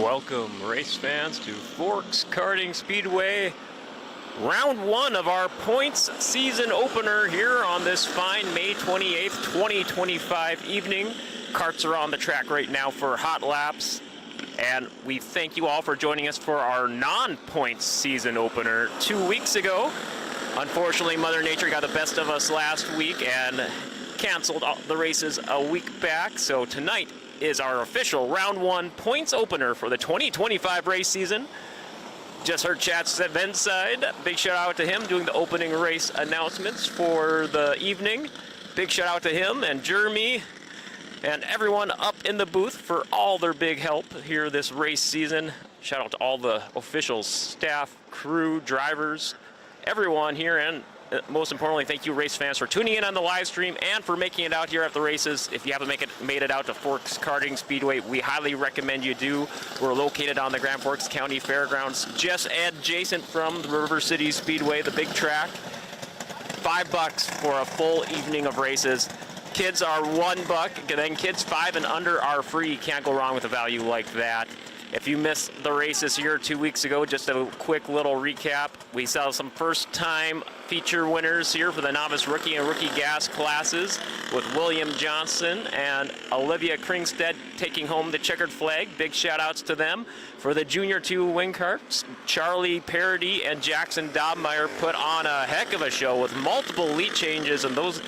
Welcome, race fans, to Forks Karting Speedway, round one of our points season opener here on this fine May 28th, 2025 evening. Karts are on the track right now for hot laps, and we thank you all for joining us for our non-points season opener 2 weeks ago. Unfortunately, Mother Nature got the best of us last week and canceled the races a week back, so tonight is our official round one points opener for the 2025 race season. Just heard Chad's event side. Big shout out to him doing the opening race announcements for the evening. Big shout out to him and Jeremy and everyone up in the booth for all their big help here this race season. Shout out to all the officials, staff, crew, drivers, everyone here, and most importantly, thank you race fans for tuning in on the live stream and for making it out here at the races. If you haven't made it out to Forks Karting Speedway, we highly recommend you do. We're located on the Grand Forks County Fairgrounds, just adjacent from the River City Speedway, the big track. $5 for a full evening of races. Kids are $1, then kids 5 and under are free. Can't go wrong with a value like that. If you missed the races here 2 weeks ago, just a quick little recap. We saw some first-time feature winners here for the novice rookie and rookie gas classes, with William Johnson and Olivia Kringstead taking home the checkered flag. Big shout-outs to them. For the Junior 2 wing karts, Charlie Parody and Jackson Dobmeyer put on a heck of a show with multiple lead changes, and those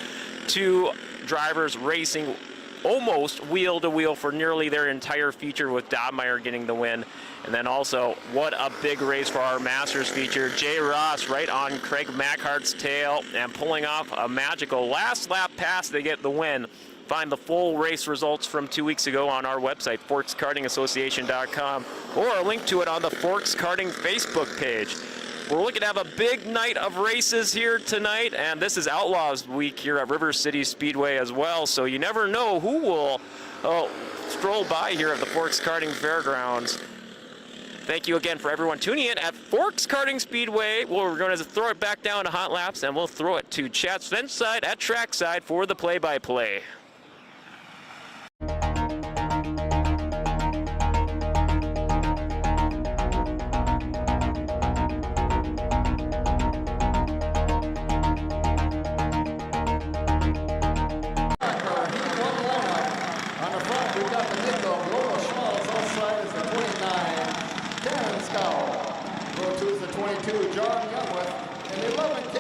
two drivers racing almost wheel to wheel for nearly their entire feature, with Dobmeyer getting the win. And then also, what a big race for our Masters feature. Jay Ross right on Craig Mackhart's tail and pulling off a magical last lap pass to get the win. Find the full race results from 2 weeks ago on our website, forkskartingassociation.com, or a link to it on the Forks Karting Facebook page. We're looking to have a big night of races here tonight, and this is Outlaws Week here at River City Speedway as well, so you never know who will stroll by here at the Forks Karting Fairgrounds. Thank you again for everyone tuning in at Forks Karting Speedway. We're going to throw it back down to hot laps, and we'll throw it to Chad Svensson side at trackside for the play-by-play. John Youngworth, and 11K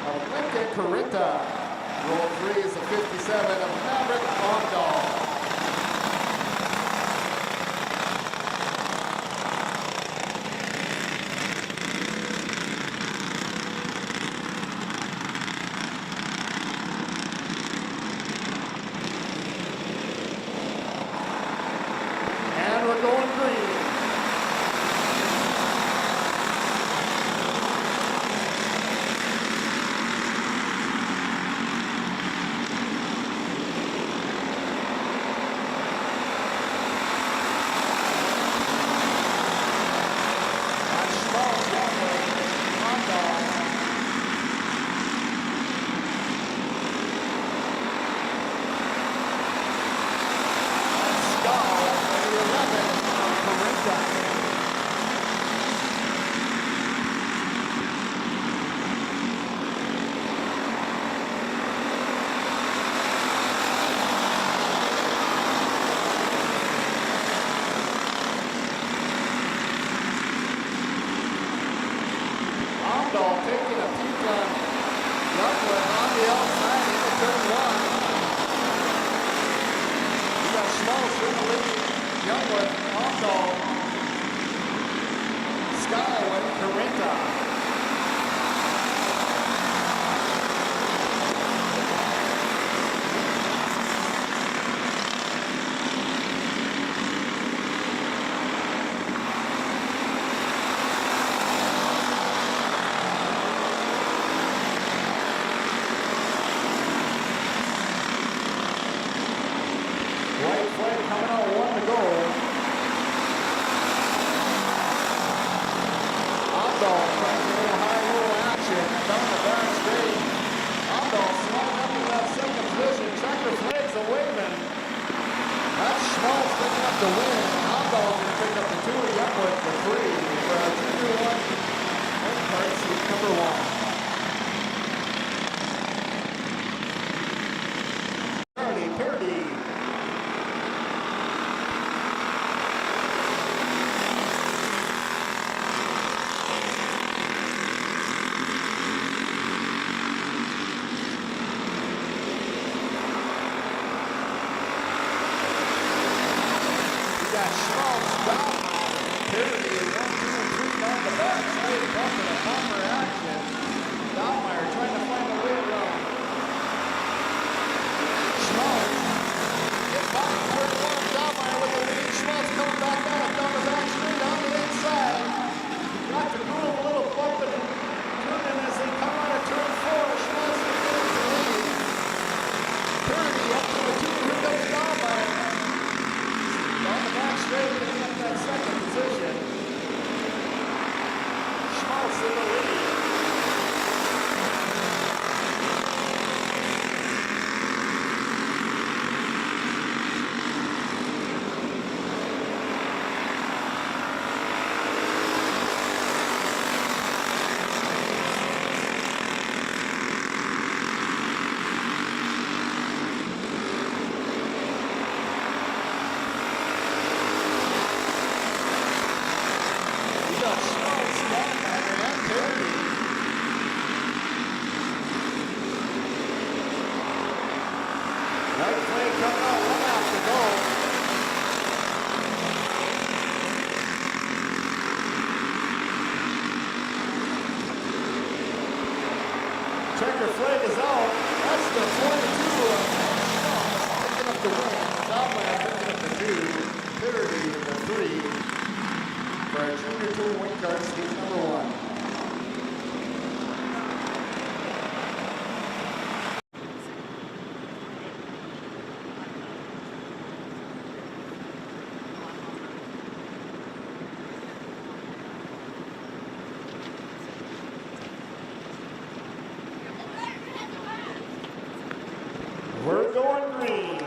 of Lincoln Corinta. Roll 3 is the 57 of Maverick Ondal. And we're going green. Taking a peek on Youngworth on the outside into turn 1. We got Schmalz in the lead. Youngworth, Ondal, Skyway, Corinta. Coming out, 1 to go. Ondal trying a little high-roll action down the back straight. Ondal sliding up to that second position. Checker flags are waving. That's Schmaltz picking up the win. Hondo going to pick up the 2. Youngwood the 3 for our junior 1. Point card seat number 1. 30. Checker flag is out. That's the 22 of Schmaltz picking up the win. Doubtmeyer picking up the 2. Parity the 3 for our junior 2 win card seat number 1. We're going green.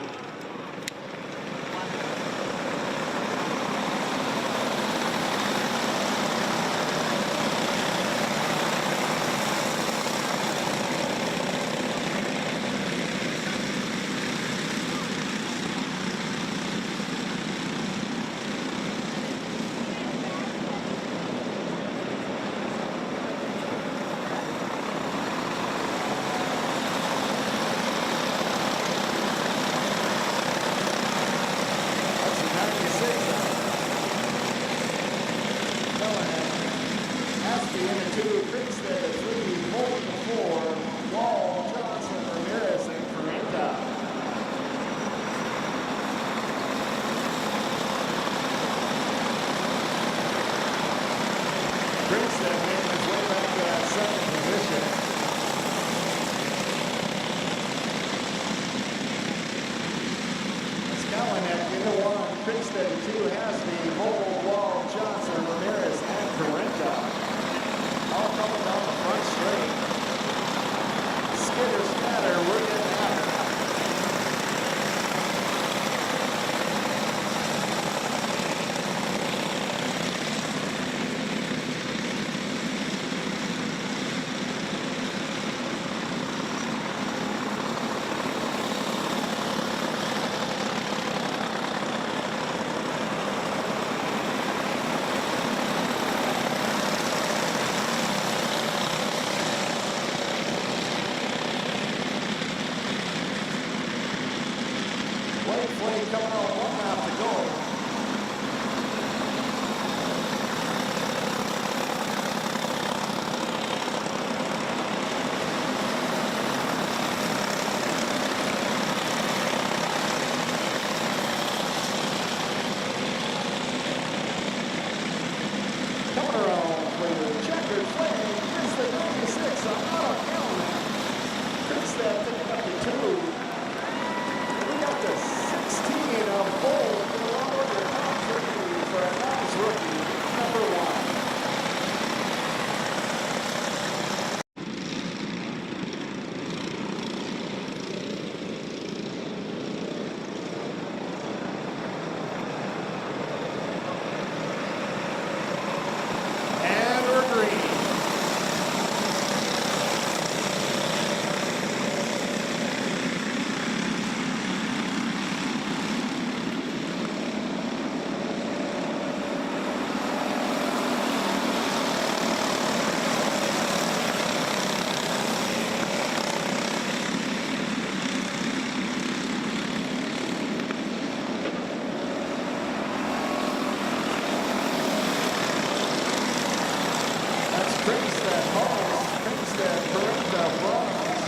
Brenda, Ross,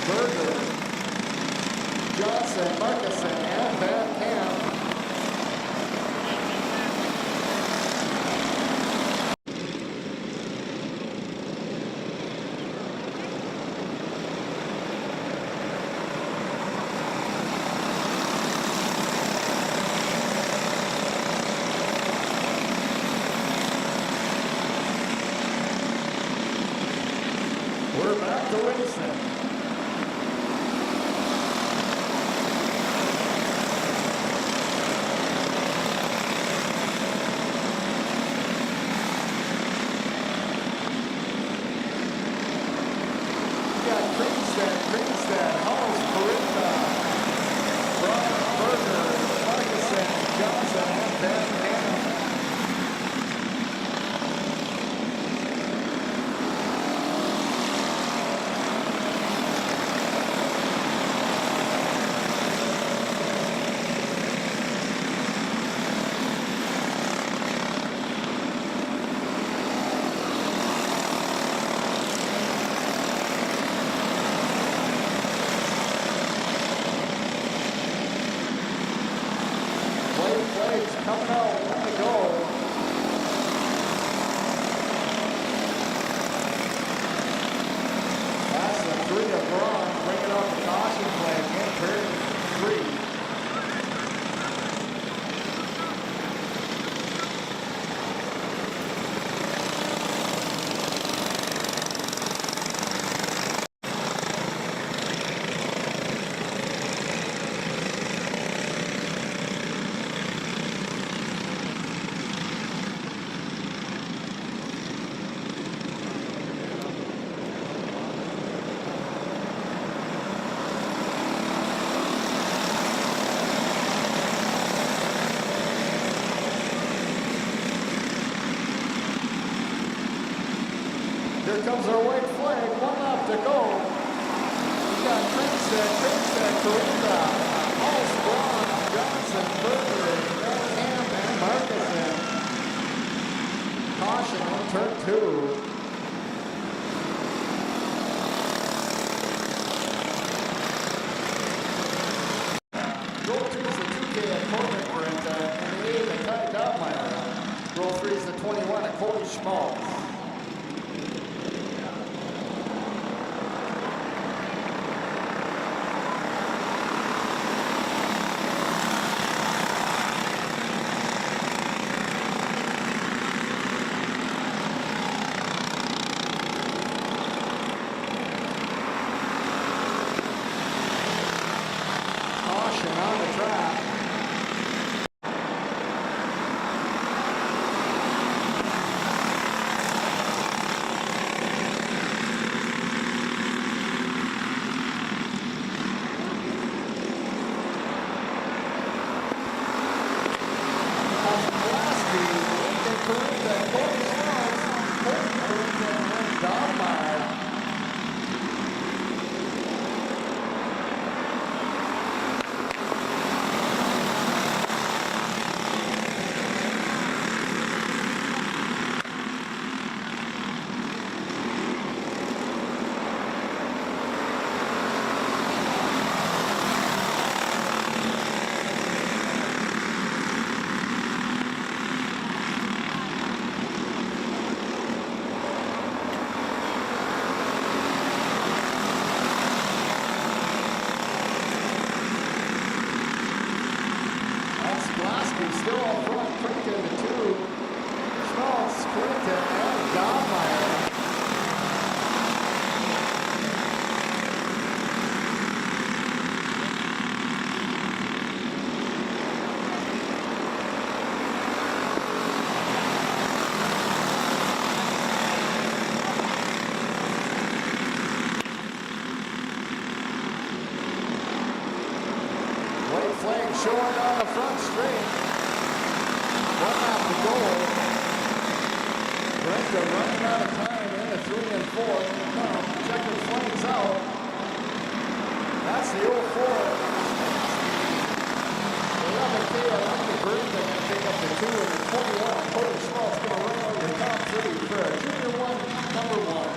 Berger, Johnson, Markuson, and Van Camp. We're back to Winston. We got Greenstead, Hulls, Corinda, Brian Berger, Markuson, Johnson, and Van Camp. Flags coming out, one to go. That's the 3 of bronze, bringing off the caution flag, and turn 3. Here comes our white flag, 1 lap to go. We got Trinstead, Corinda, Hulls, Braun, Johnson, Berger, Van Camp, and Markuson. Caution on turn 2. Roll 2 is the 2K at Corbin, Corinda, and the 8 at Ty Dobmeyer. Roll 3 is the 21 at Cody Schmaltz. On the track. Still up front, Prinkin the 2. Schmaltz, Prinkin, and Dobmeyer. White flag showing on the front straight. 1 lap to go. Brenda running out of time in the 3 and 4. Checking flags out. That's the 04. The 11K Olympic Brenda going to pick up the 2 and the 21. Cody Schmaltz going to run out your top 3 for a junior 1, number 1.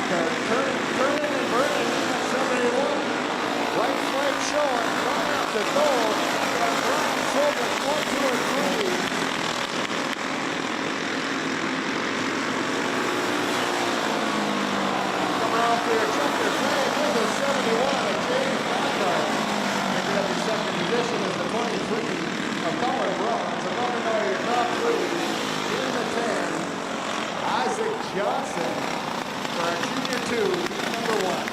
Walker, turning and burning in at 71. Right flag showing, going out to goal. Got Brian Silver, 1, 2, and 3. Coming off here, Chester Flag with a 71 of James Blackwell. Picking up the second position is the 23 of Colin Bronze. So let me know your top three. In the 10, Isaac Johnson for our junior 2, number 1.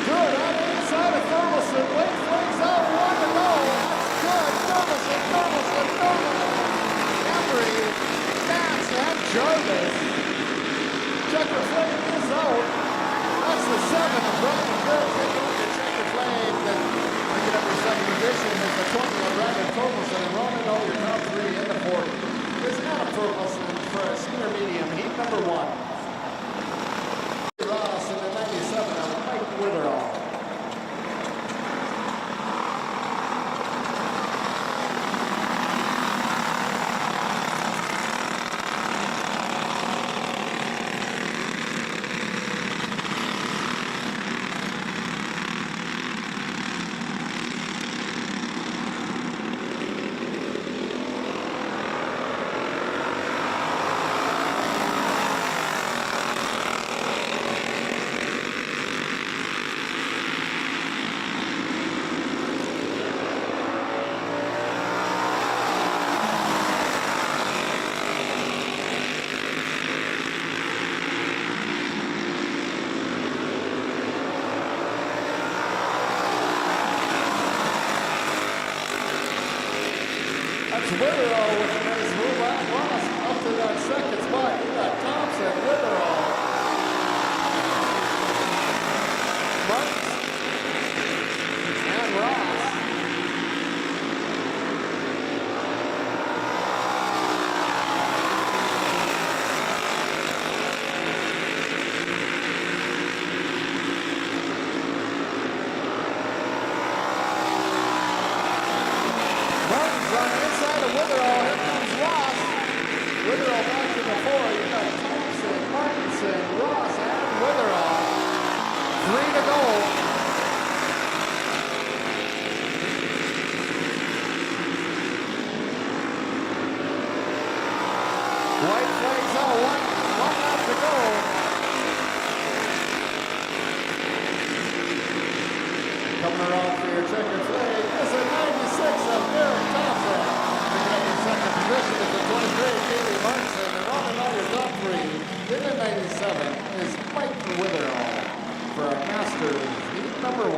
Good the 7 of Brandon Good taking up the checker flag. Then picking up your second position is the 20 of Brandon Torkelson. And rounding out your top 3 in the 40 is Adam Torkelson for a senior medium, heat number 1. Ross in the 97 of Mike Witherall. Witherall with a nice move on Ross up to that second spot. You got Thompson, Witherall, Martins, and Ross. Martins on the inside of Witherall. Here comes Ross. Witherall back to the 4. You got Thompson, Martinson, Ross, and Witherall. 3 to go. White flags out. One lap to go. Coming around for your checkered flag is a 96 of Derek Thompson. Picking up your second position is the 23 Katie Martinson. And rounding out your top 3 in the 97 is Mike Witherall for our Masters heat number 1.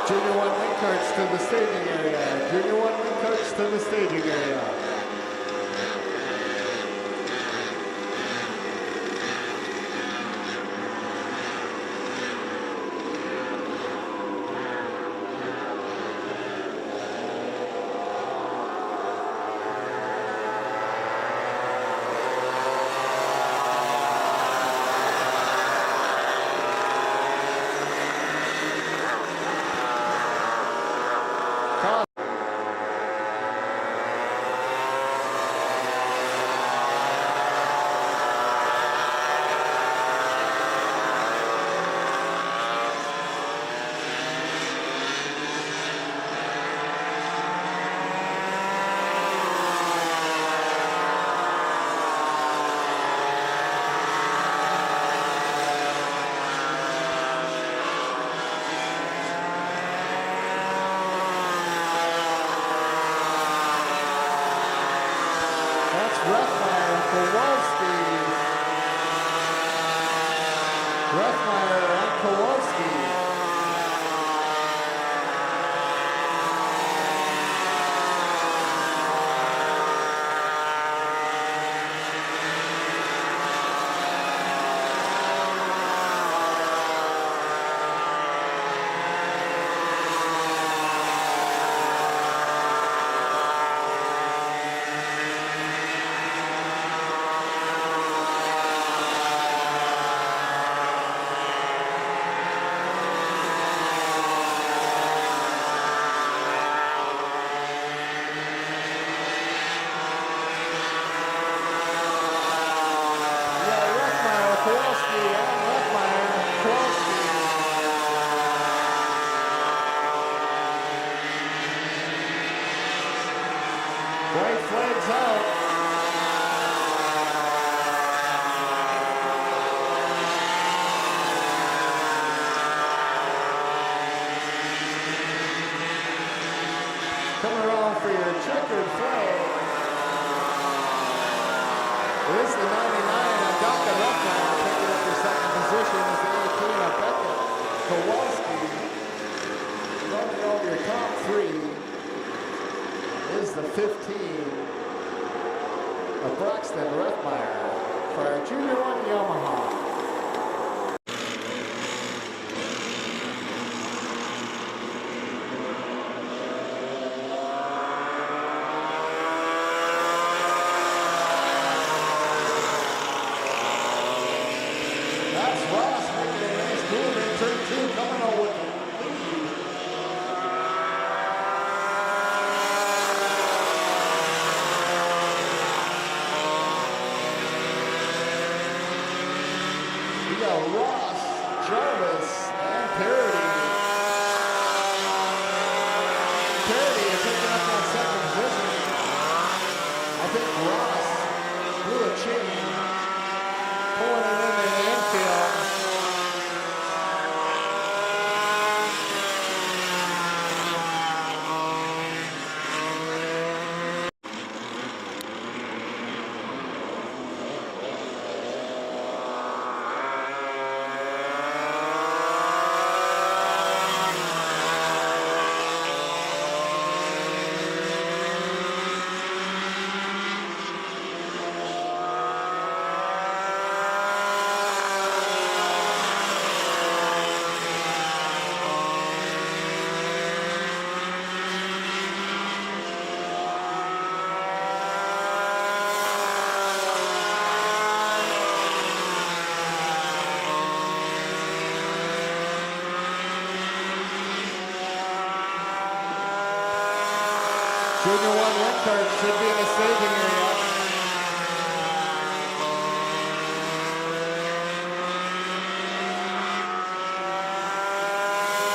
Junior 1 wing carts to the staging area. Junior 1 wing carts to the staging area. Rethmeyer and Kowalski. White flags out. Coming around for your checkered flag is the 99 of Dr. Ruffman, picking up your second position is the 18 of Beckett. Kowalski running over your top three is the 15 of Braxton Rethmeyer for our Junior 1 Yamaha. That's Ross making a nice move in turn 2, coming out with the lead. We got Ross, Jarvis, and Parody. Parody is picking up that second position. I think Ross blew a chain, pulling it into the infield. Junior 1 win card should be in the staging area.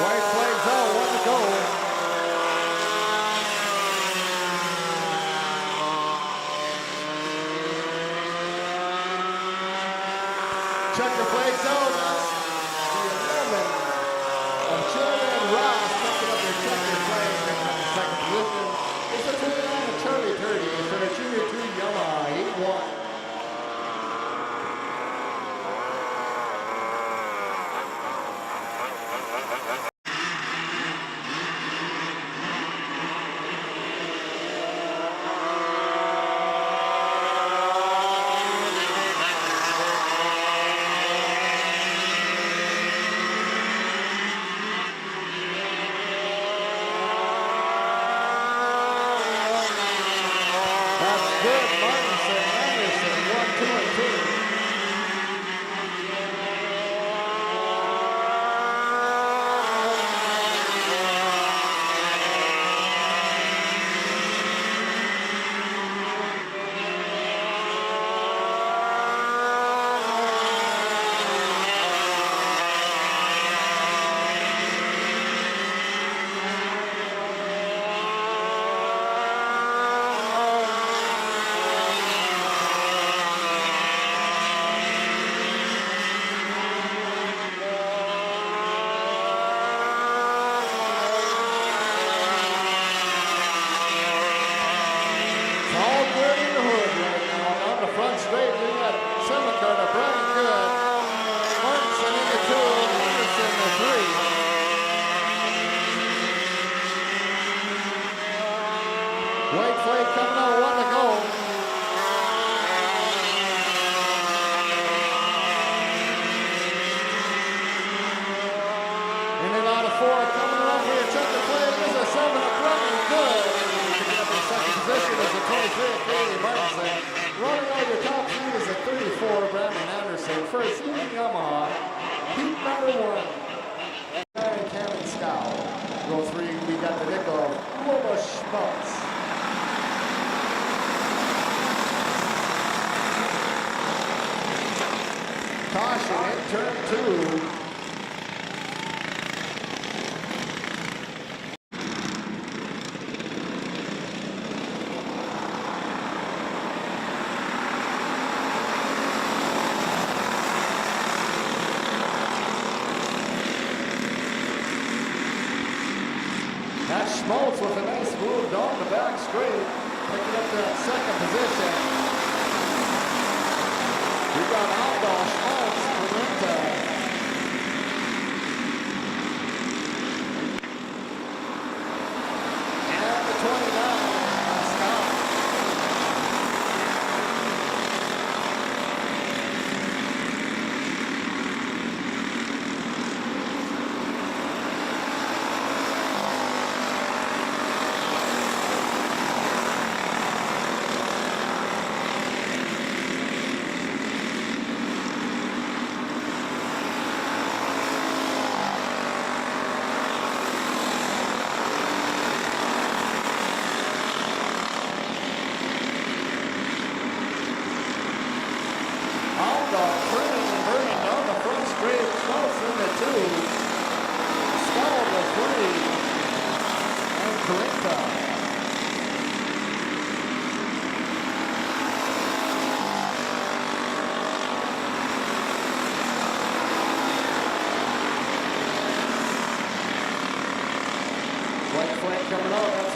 White flags out, 1 to go. Checker flags out. That's the 11 of Jordan Ross picking up their checker flag, picking up the second position. It's a 29 of Charlie Purdy for the Junior 2 Yamaha 8-1. Good, Martinson, Anderson, 1, 2, and 2. Straight, we got Semicarta, Brian Good, Martinson in the 2, Anderson in the 3. White flag coming out, 1 to go. In and out of 4, coming around for your checker flag is a 7 of Brian Good. Picking up in second position is a 23 of Katie Martinson. Running out your top 3 is a 34, Brandon Anderson. First, Yamaha, heat number 1. And Cameron Scow. Row 3, we got the nickel of Loba Schmaltz. Caution in turn 2. That's Schmaltz with a nice move down the back straight, picking up that second position. We got Aldo, Schmaltz, Pimenta. And the 29, Scott.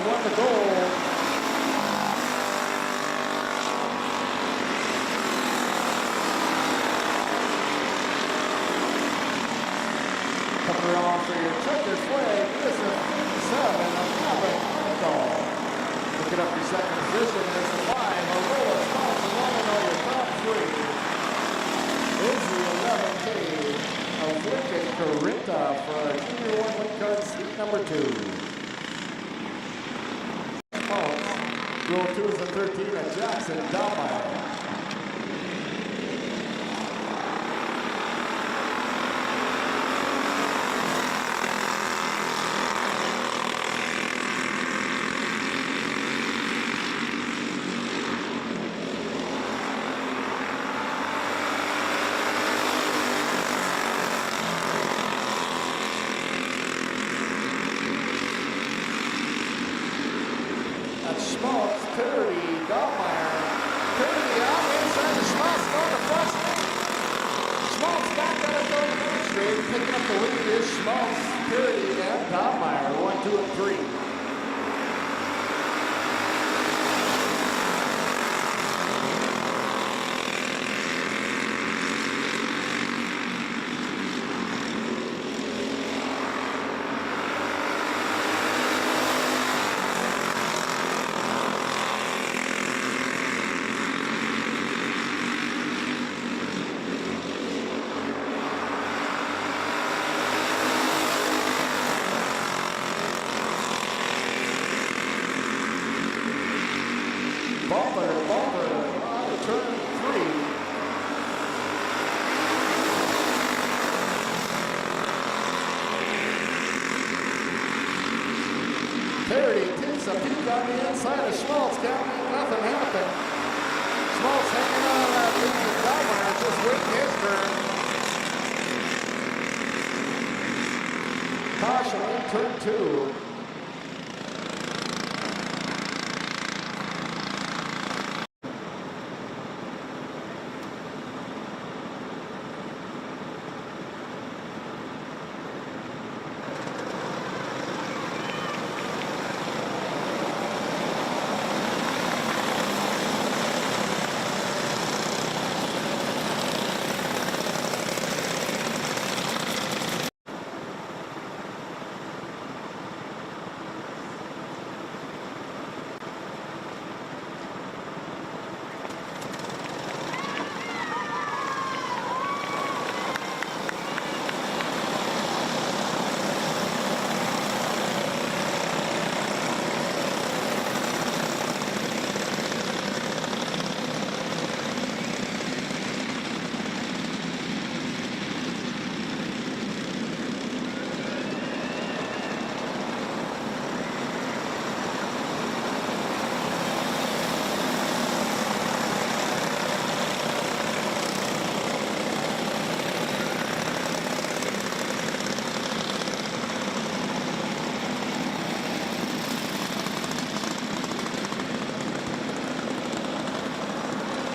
one to go. Coming around for your checkered flag is a 57 of Kevin Michael. Looking up your second position is the 5 of Lois Thompson. Running on your top 3 is the 11K of Lincoln Corinta for our Junior 1 win card seat number 2. Row 2 is the 13 of Jackson Domeyer. Schmaltz, Terry, Domeyer, Terry out inside the Schmaltz on the front straight. Schmaltz back out of the front straight, picking up the lead is Schmaltz, Terry, and Domeyer, 1, 2, and 3. Bumper, on turn 3. Terry takes a peek on the inside of Schmaltz, can't make nothing happen. Schmaltz hanging on that lead to Domeyer, just waiting his turn. Caution in turn 2.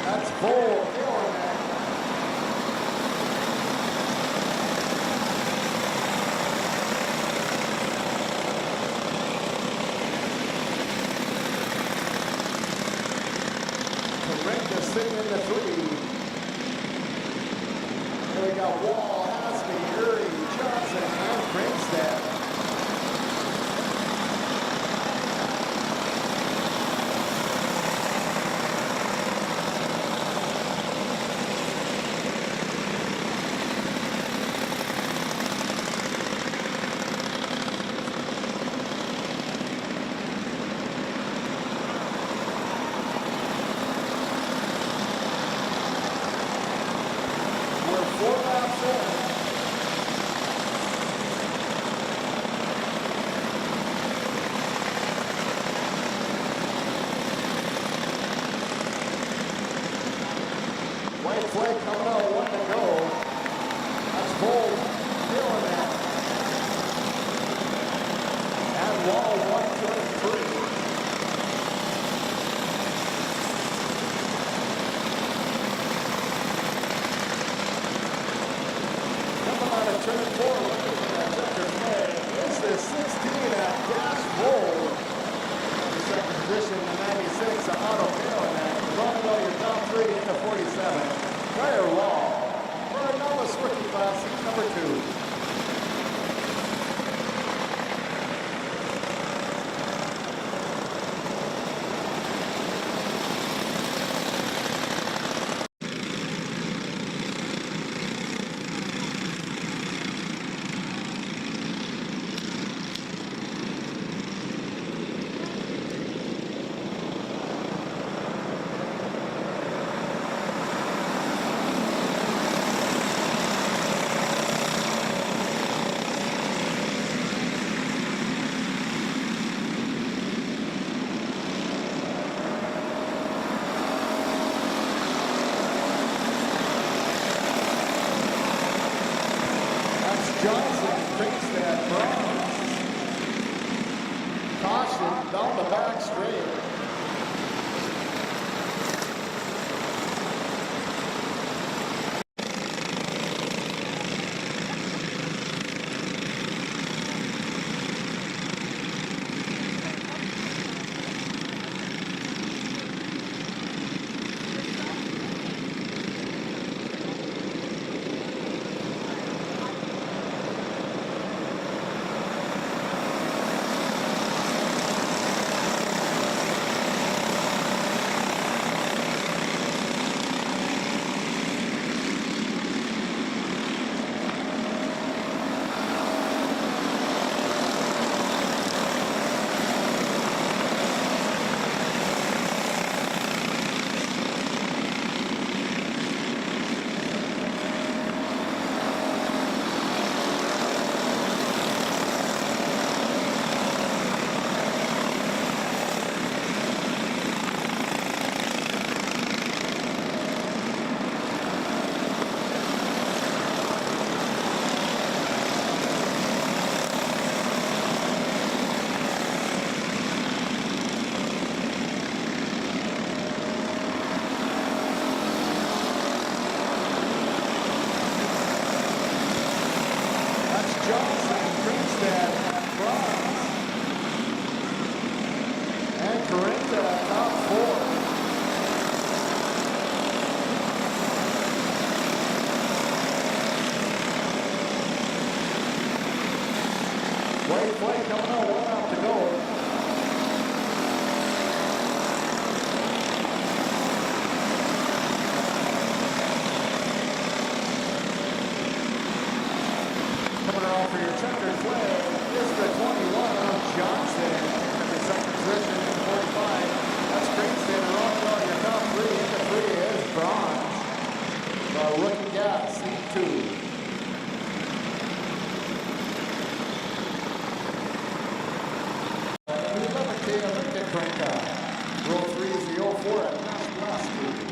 That's full. Correct sitting in the 3. There we got Wall, Haskell, Uri, Johnson, and Grinstead. White flag coming out, 1 to go. That's Bold, feeling that. And Wall, 1, 2, and 3. Coming out of turn 4, looking for that checkered flag. Is this 16 at Dash Bold? down the back straight. Coming out, one out to go. Coming around for your checkered flag is the 21 of Johnson. In the second position in 45. That's Greenstein running on your top three. In the three is Bronze. The rookie gas, C2. Row 3 is the 04 at Last Street.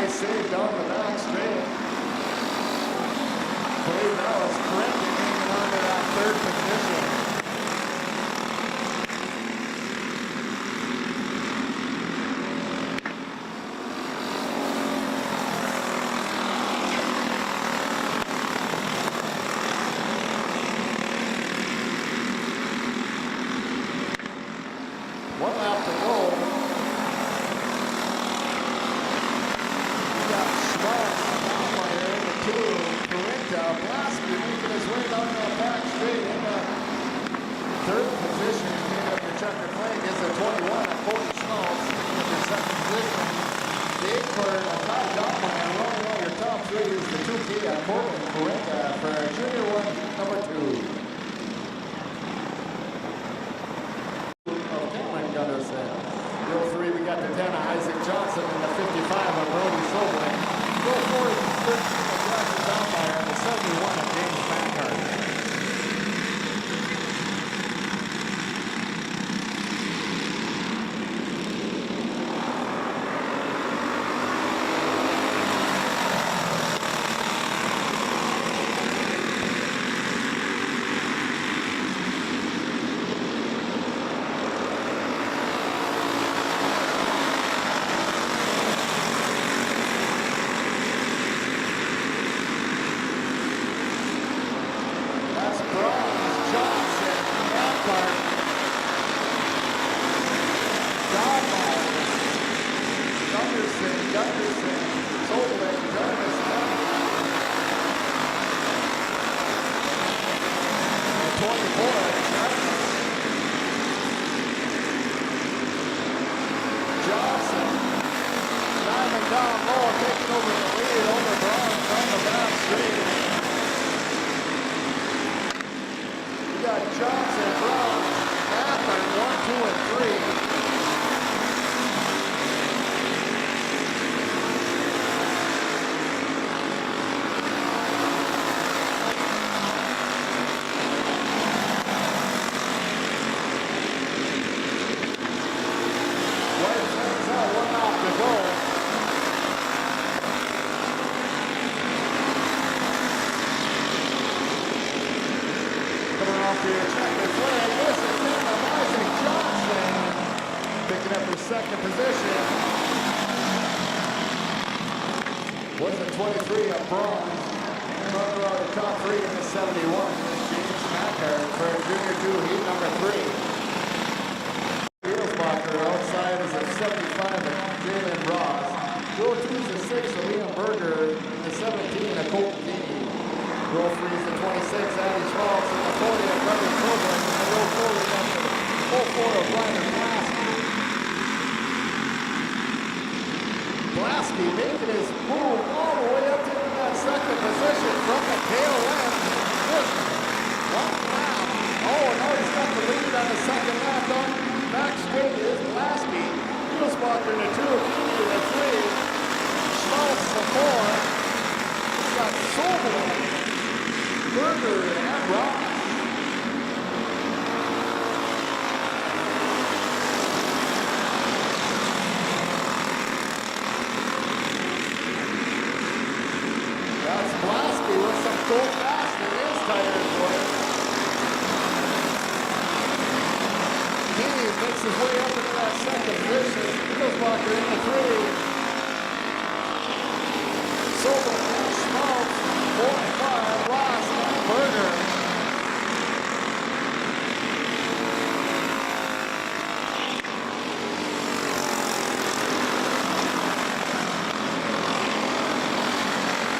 Save down the back straight. Believe that was correct in hanging on to that third position. One lap to go. Blasky making his way down the back straight in the third position. Came up your checker flag is a 21 at Cody Schmaltz. In your second position, Dave for a top downline. Rolling on your top three is the 2K at Corbin Coretta for junior one, number 2. Of Cameron Gunderson. Row 3, we got the 10 of Isaac Johnson and the 55 of Brody Sobling. Row 4 is the 13 of Roger Downmeyer and the 71 of James Packard. taking over the lead over Bronze on the back straight. We got Johnson, Brown, Mathern, 1, 2, and 3. Second position was a 23 of bronze. Runner out of top three in the 71 is James Macker for Junior 2, heat number 3. Fieldsbacher outside is at 75 of Jalen Ross. Joe 2 is a 6 of Liam Berger in the 17 of Colton Keeney. Row 3 is the 26 Andy Schmaltz in the 40 of Brendan Coburn. And row 4 is the 04 of Ryan Glass. Blasky making his move all the way up to that second position from the tail end. Just one lap. Oh, now he's got the lead on the second lap. On back straight is Blasky. Kulas in the 2, Keeney in the 3. Schmaltz the 4. He's got Sobel, Berger, and Ross. Blasky with some go fast in his tires for it. Keeney makes his way up into that second position. Kulasbacher in the 3. Sobel and Schmaltz, 4 and 5. Ross and Berger.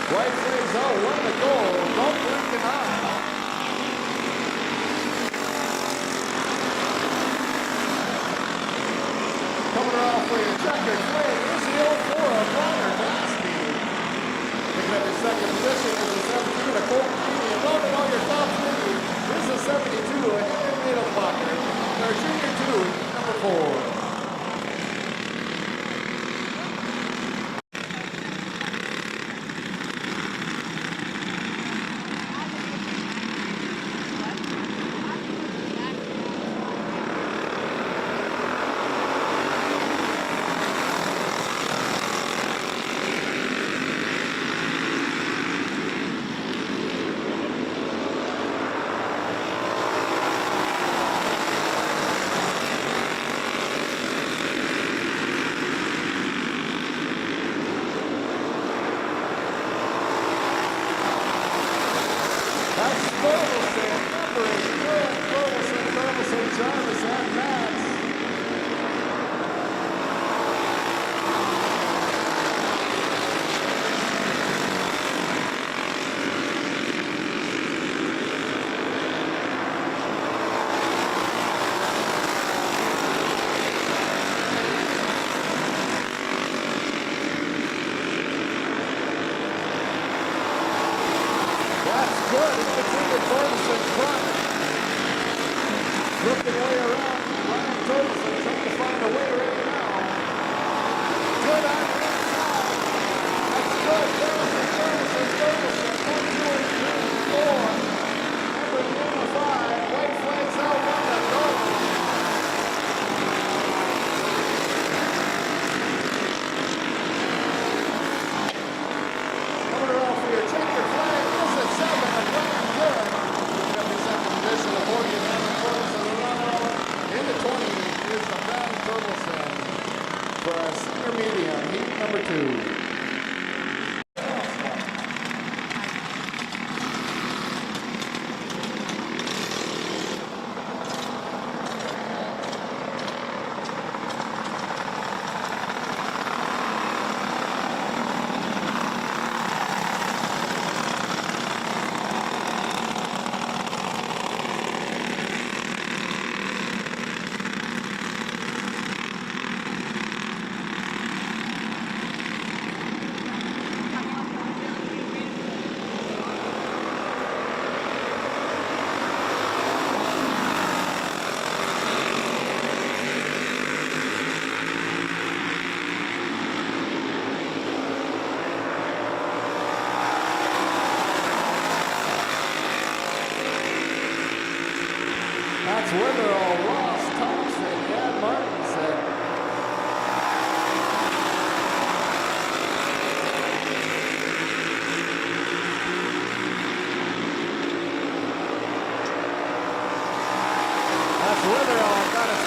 White flags out, 1 to go. Don't blink an eye. Coming around for your checkered flag is the 04 of Connor Blasky. Picking up your second position is the 17 of Colton Keeney. And rounding all your top 3 is the 72 of Ian Nadelbacher. Our Junior 2, number 4.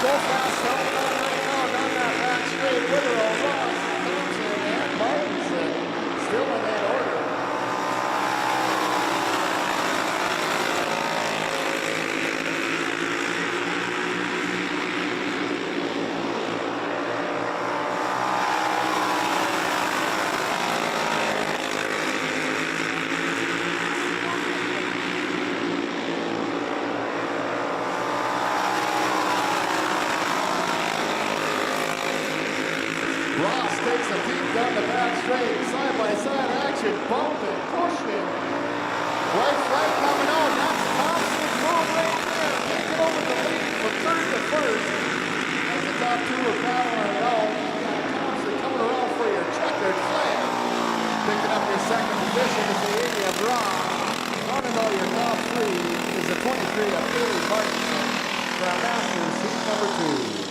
go fast home run right now down that back straight. Witherell, Ross, Thompson, and Martinson still in that order. Ross takes a peek down the back straight, side-by-side action, bumping, pushing. Right flag coming on, that's Thompson's move right there, taking over the lead from third to first. As the top two are battling it out, you got Thompson coming around for your checkered flag. Picking up your second position is the 80 of Ross. Running all your top three is the 23 of Billy Martinson from Masters seat number 2.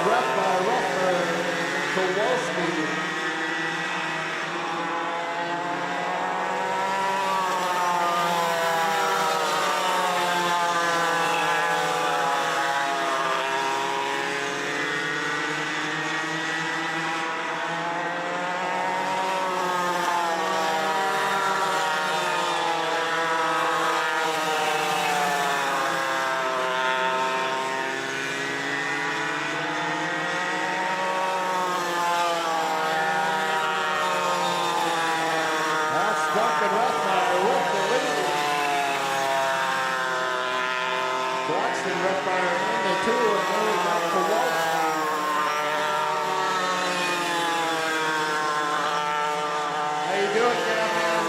Rep by Ruffner, Kowalski. Rep by in the 2 and then we got Kowalski. How you doing, Camden?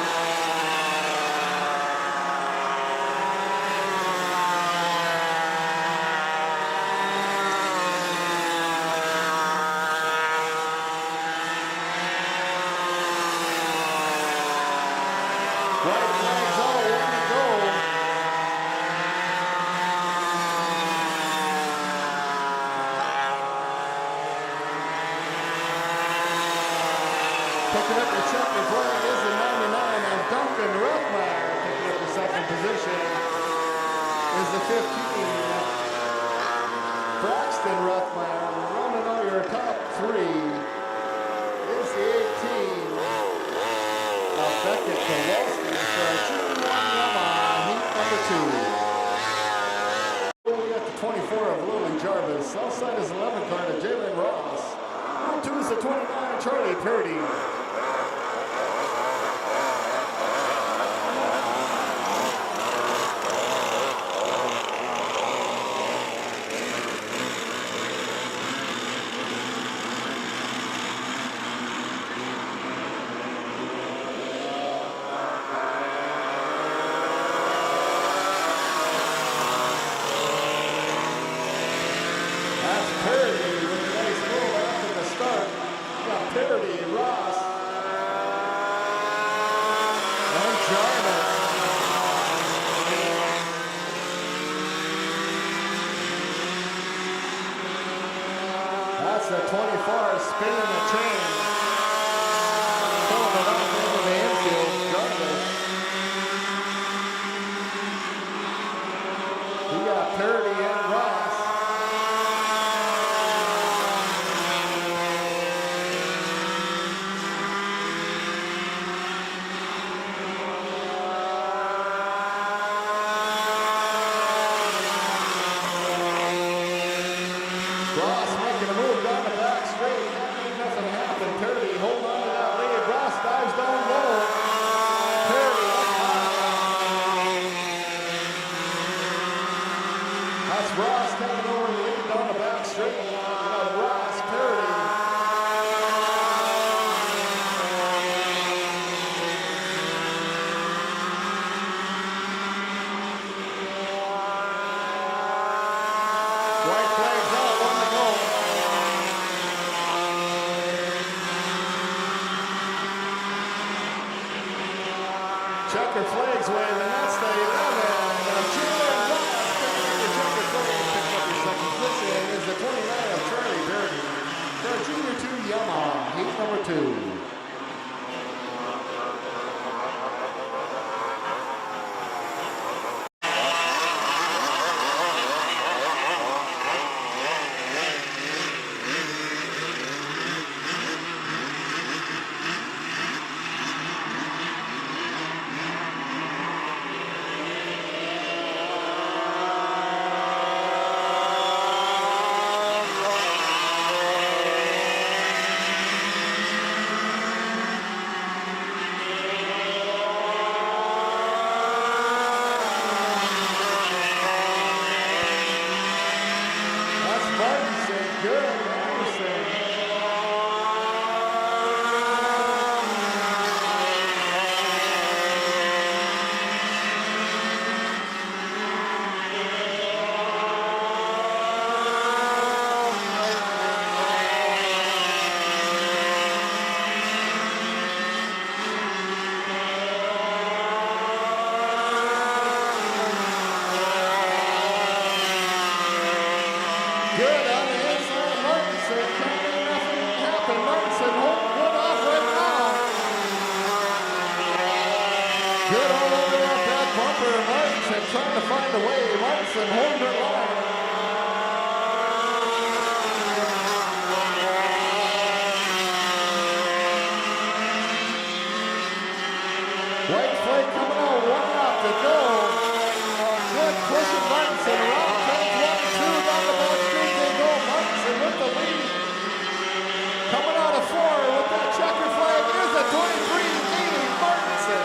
White flags all, 1 to go. Picking up the checkered flag is the 99 of Duncan Ruffmeyer. Picking up the second position is the 15. Braxton Ruffmeyer. Running all your top 3 is the 18 of Beckett Kowalski for a 2-1 Yamaha heat number 2. We got the 24 of Lily Jarvis. Southside is 11 card of Jalen Ross. Row 2 is the 29 Charlie Purdy. Parity, Ross, and Jarvis. That's the 24 spinning the chain. Pulling it up into the infield, Jarvis. We got Parity and Ross. That's Ross coming over and leading down the back straight. Ross Parody. White flags out, 1 to go. Checker flags wave, and that's the 11. Julian Ross picking up the checker flag, picking up your second position is the 29 of Charlie Dirty. For Junior 2 Yamaha, heat number 2. Good on the inside, Martinson. Can't make nothing happen. Martinson holding good off right now. Good all over that back bumper. Martinson trying to find a way. Martinson holding her line. White flag coming out, 1 lap to go. Good pushing Martinson around. Turns 1 and 2 down the back street they go. Martinson with the lead. Coming out of 4 with that checker flag is a 23 lead. Martinson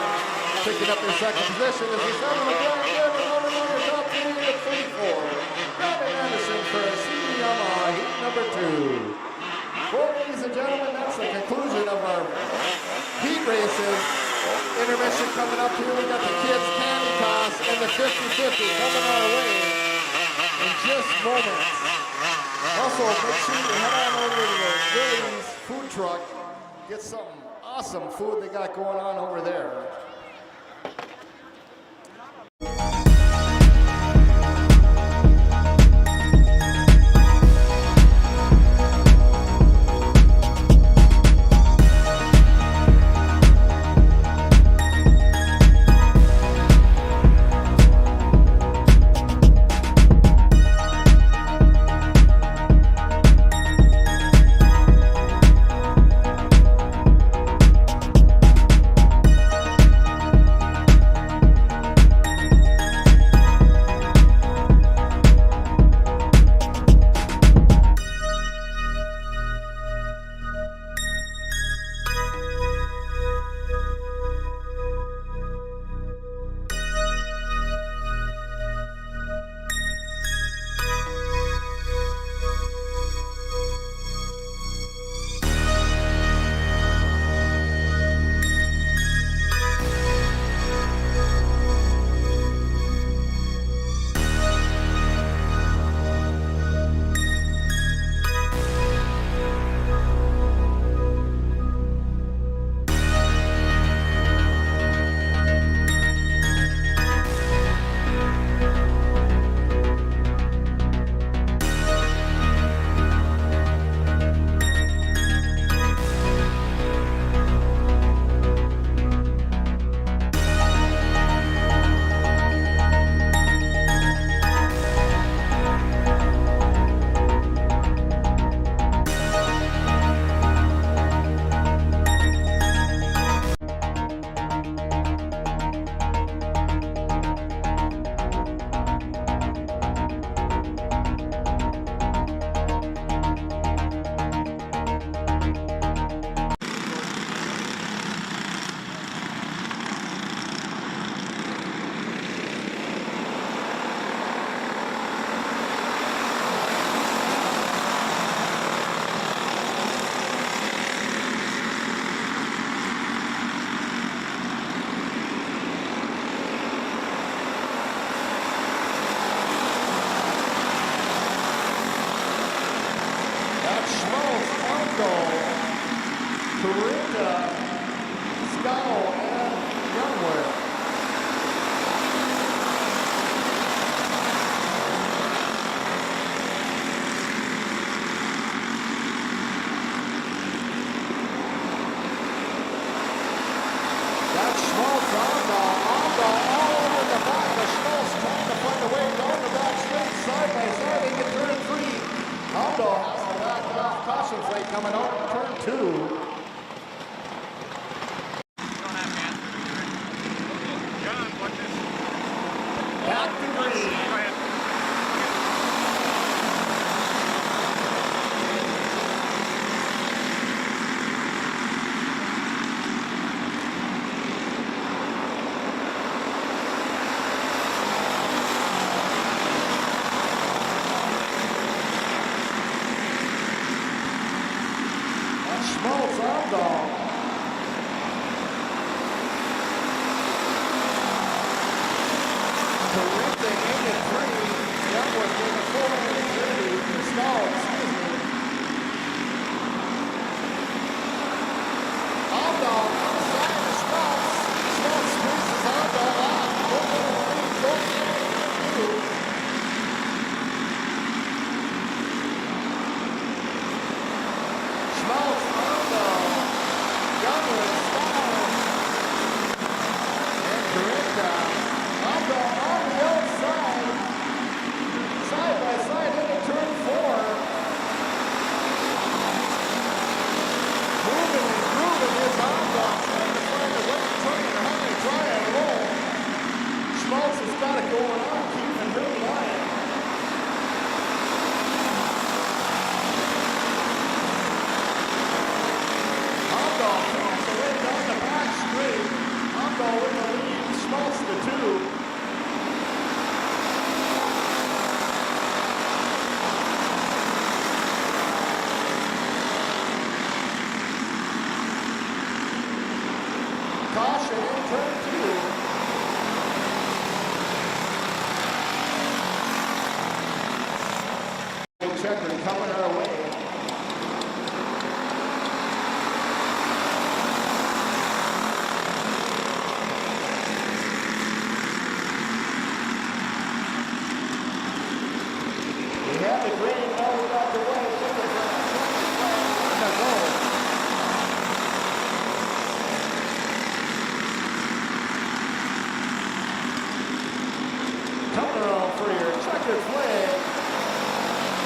picking up his second position as he's having a grand good and running on the top 3 at 34. Brandon Anderson for a CD Yamaha, heat number 2. Well, ladies and gentlemen, that's the conclusion of our heat races. Intermission coming up here. We got the kids candy toss and the 50-50 coming our way in just moments. Also, make sure you head on over to the Willie's food truck. Get some awesome food they got going on over there. Hondo, Corinda, Scow, and Youngwood. That's Schmaltz, Hondo all over the back of Schmaltz, trying to find a way down the back straight, side by side, they get turn 3. Hondo has to back off, caution flight coming out in turn 2. Back to green. That's Schmaltz, Hondo. Corinda in at 3. Youngwood getting a 430. Stall, excuse me. Hondo outside of Schmaltz. Schmaltz squeezes Hondo off. Don't go to lead. Don't get it. Schmaltz, Hondo. Youngwood, Stall. And Corinda. Hondo on the outside. Side by side into turn 4. Moving and grooving is Hondo. Trying to find a way, trying to try and roll. Schmaltz has got it going on, keeping her line. Hondo comes away down the back straight. Hondo in the lead, Schmaltz the 2. Caution in turn 2. Checker coming our way. We have the green, now we got the white. Look at that. Go. Coming around for your checkered flag.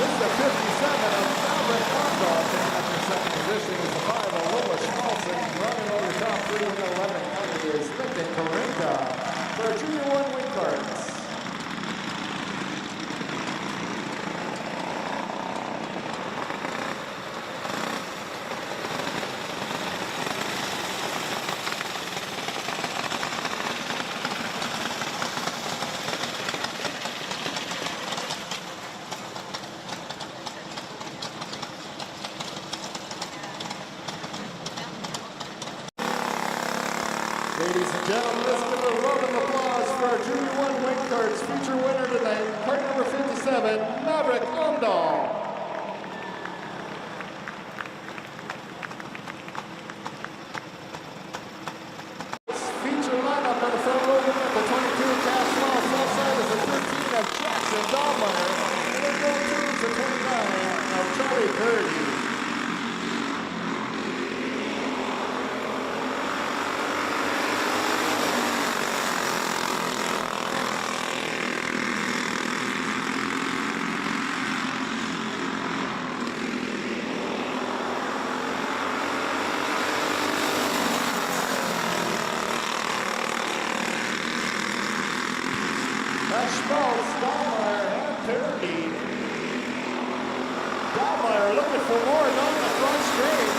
This is the 57 of Maverick Hondo taking up your second position. Is the 5 of Lola Schmaltz, and running over top 3 with 11 is Lincoln Corinda for Junior 1 wing cards. Ladies and gentlemen, let's give a round of applause for our Junior 1 wing cards feature winner tonight, card number 57, Maverick Hondo. Feature lineup on the front row with the 22 Cash Small, left side is the 13 of Jackson Dahlmeyer, and the gold 2 is the 29 of Charlie Purdy. That's Schmaltz, Dahlmeyer, and Purdy. Dahlmeyer looking for more down the front straight.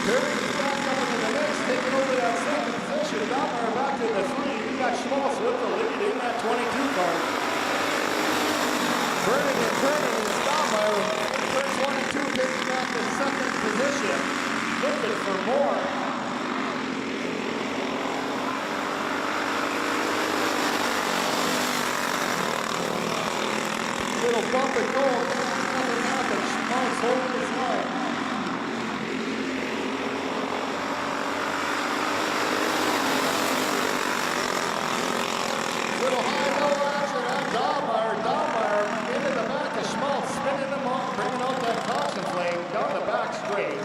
Purdy back up into the mix, taking over that second position. Dahlmeyer back to the 3. We got Schmaltz with the lead in that 22 card. Burning and turning is Dahlmeyer in turn 22, taking back the second position. Looking for more. Little bump and go. corner is left. Little high low action on Dahlmeyer. Dahlmeyer into the back of Schmaltz, spinning him off, bringing out that caution flame down the back straight.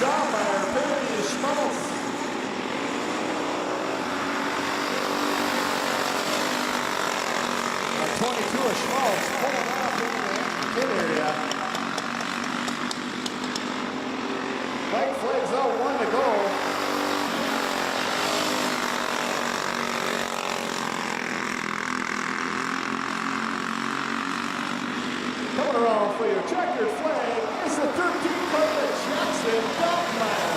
Dahlmeyer, penalty to Schmaltz. On 22 of Schmaltz, pulling off into the pit area. White flags out, 1 to go. Coming around for your checkered flag is the 13 Carter Jackson Dahlmeyer.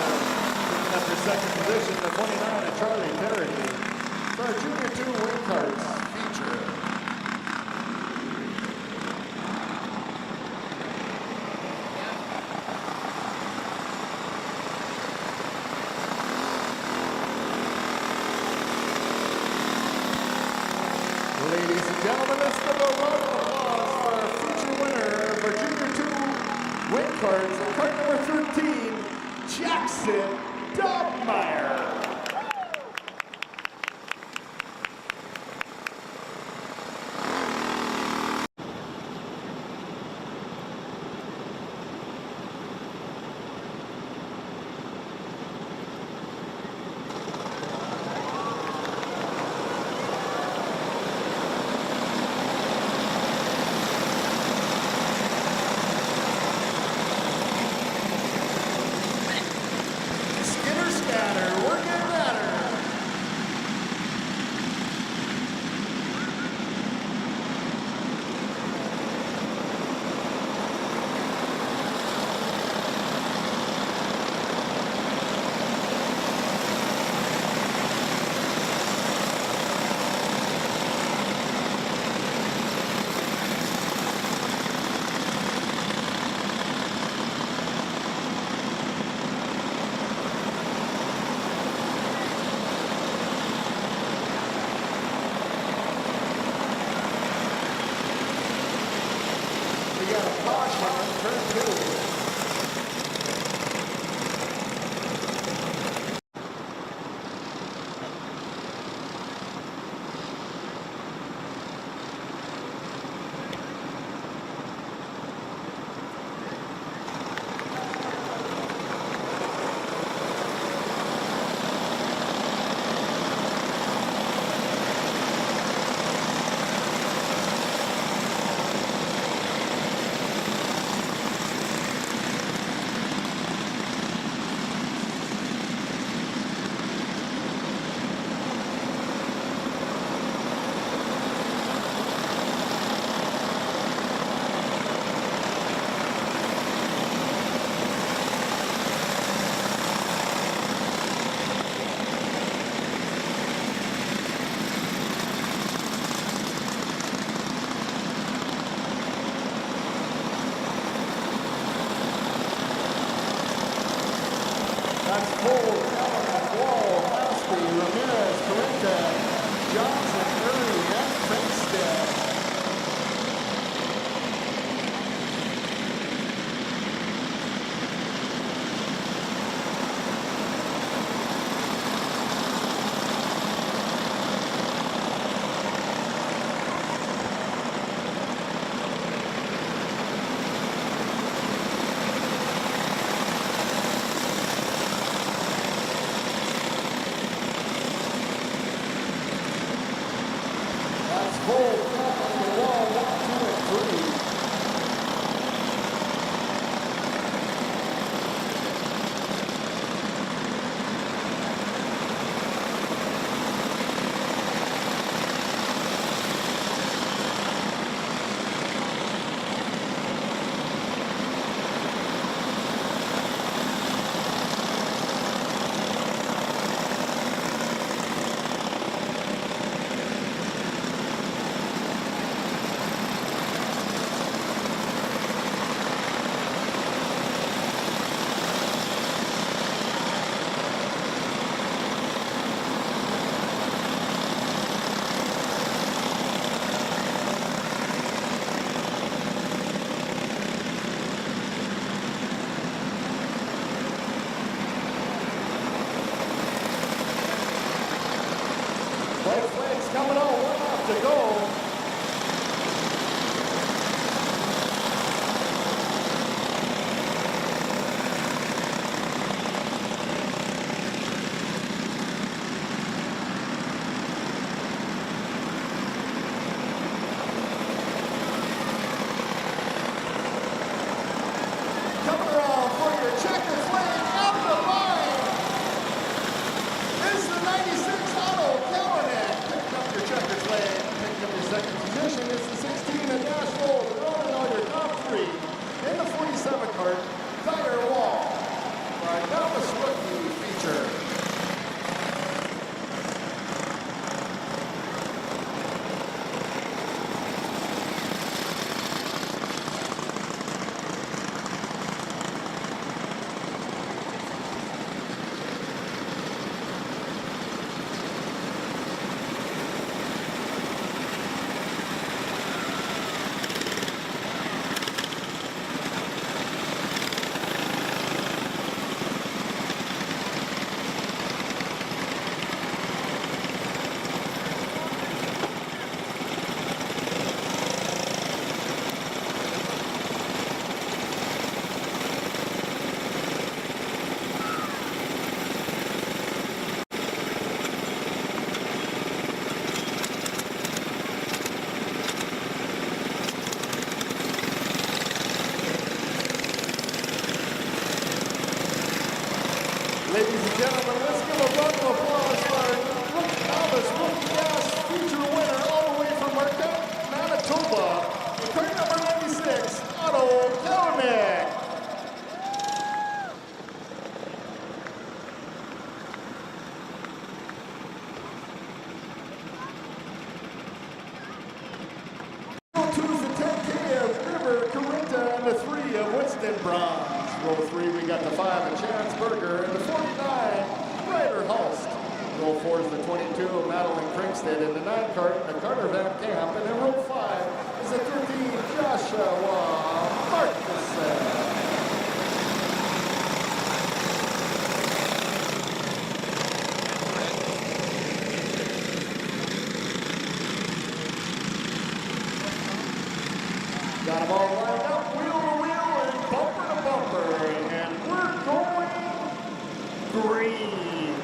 Picking up your second position, the 29 of Charlie Perry. For our Junior 2 wing carts feature. Ladies and gentlemen, let's give a round of applause for our future winner for Junior 2 wing carts, cart number 13, Jackson Dahlmeyer. We got a caution on turn 2. Johnson early at Princeton. That's full front on the wall, 1, 2, and 3. White flags coming on, 1 lap to go. Coming around for your checker flag out the line is the 96 Auto Cabernet. Picking up your checker flag, picking up your second position is the 16 and Dash Roll. They're rolling all your top 3 in the 47 cart, Tire Wall. By Dallas Rookie feature. Ladies and gentlemen, let's give a round of applause for our novice rookie gas feature winner all the way from Marquette, Manitoba, the cart number 96, Otto Kelnick. Two is the 10K of River, Corinta, and the 3 of Winston Bronze. Roll 3, we got the 5 of Chance Berger, and the 49, Ryder Hulst. Roll 4 is the 22 of Madeline Kringsted, and the 9 cart, the Carter Van Camp, and then roll 5 is the 13 Joshua Markusen. Got them all lined up, wheel to wheel and bumper to bumper, and we're going green.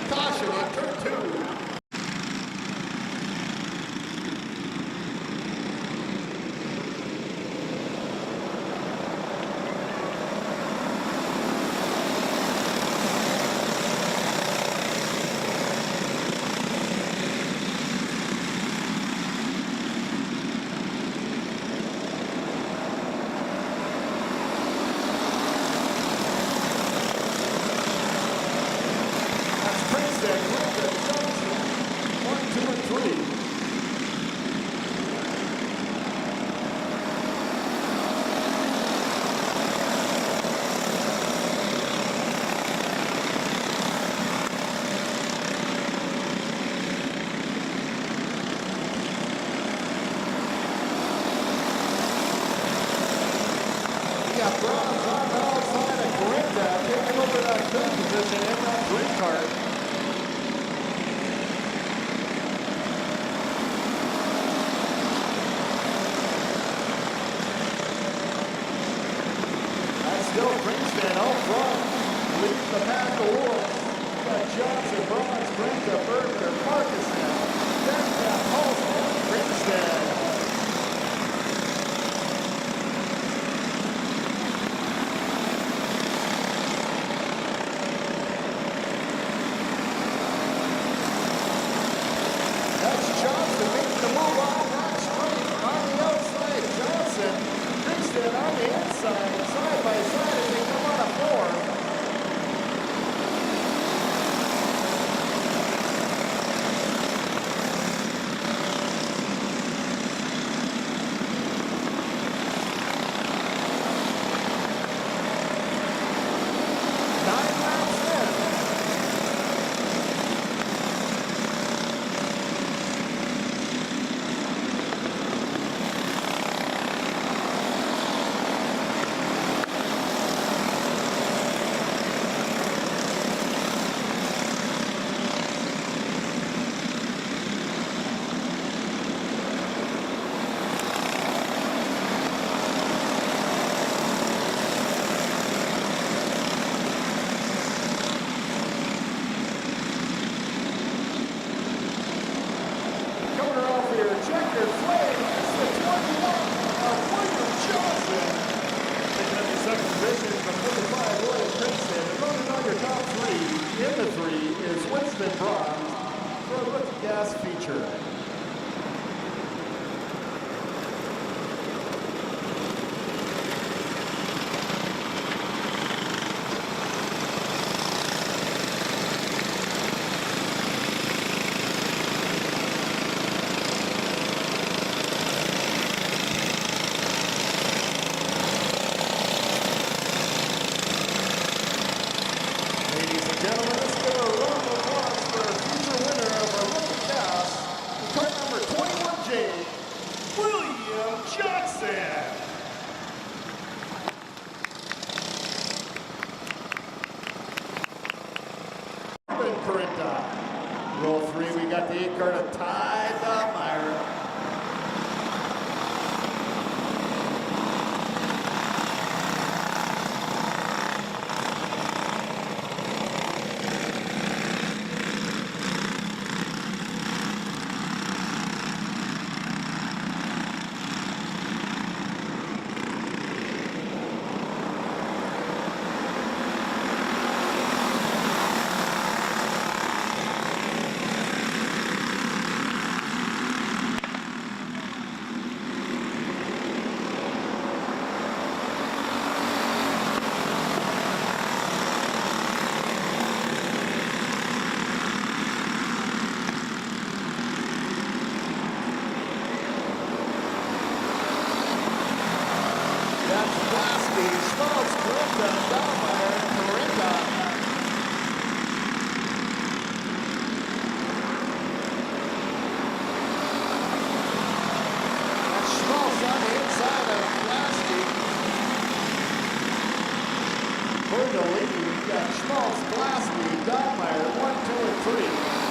Caution at turn 2. got third position in that three cart. That's still Princeton out front. Leads the pack to Wolves. Got Johnson, Bruns, Brenta, Berger, Markusen, Denka, Paulson, Princeton. That's Johnson making the move on that straight on the outside. Johnson, Princeton on the inside, side by side as they come on a four. Checkered flag. It's the 21 of William Johnson. Taking up the second position from 45 William Princeton. And running on your top three, in the three, is Winston Bronze for a rookie gas feature. Gentlemen, let's give a round of applause for a future winner of our rookie gas, cart number 21J, William Johnson. Corinta. Roll three, we got the 8 cart of Ty Dotmeyer. Schmaltz, Brenta, Dotmeyer, and Corinta. That's Schmaltz on the inside of Lasky. For the lead, we've got Schmaltz, Lasky, Dotmeyer, 1, 2, and 3.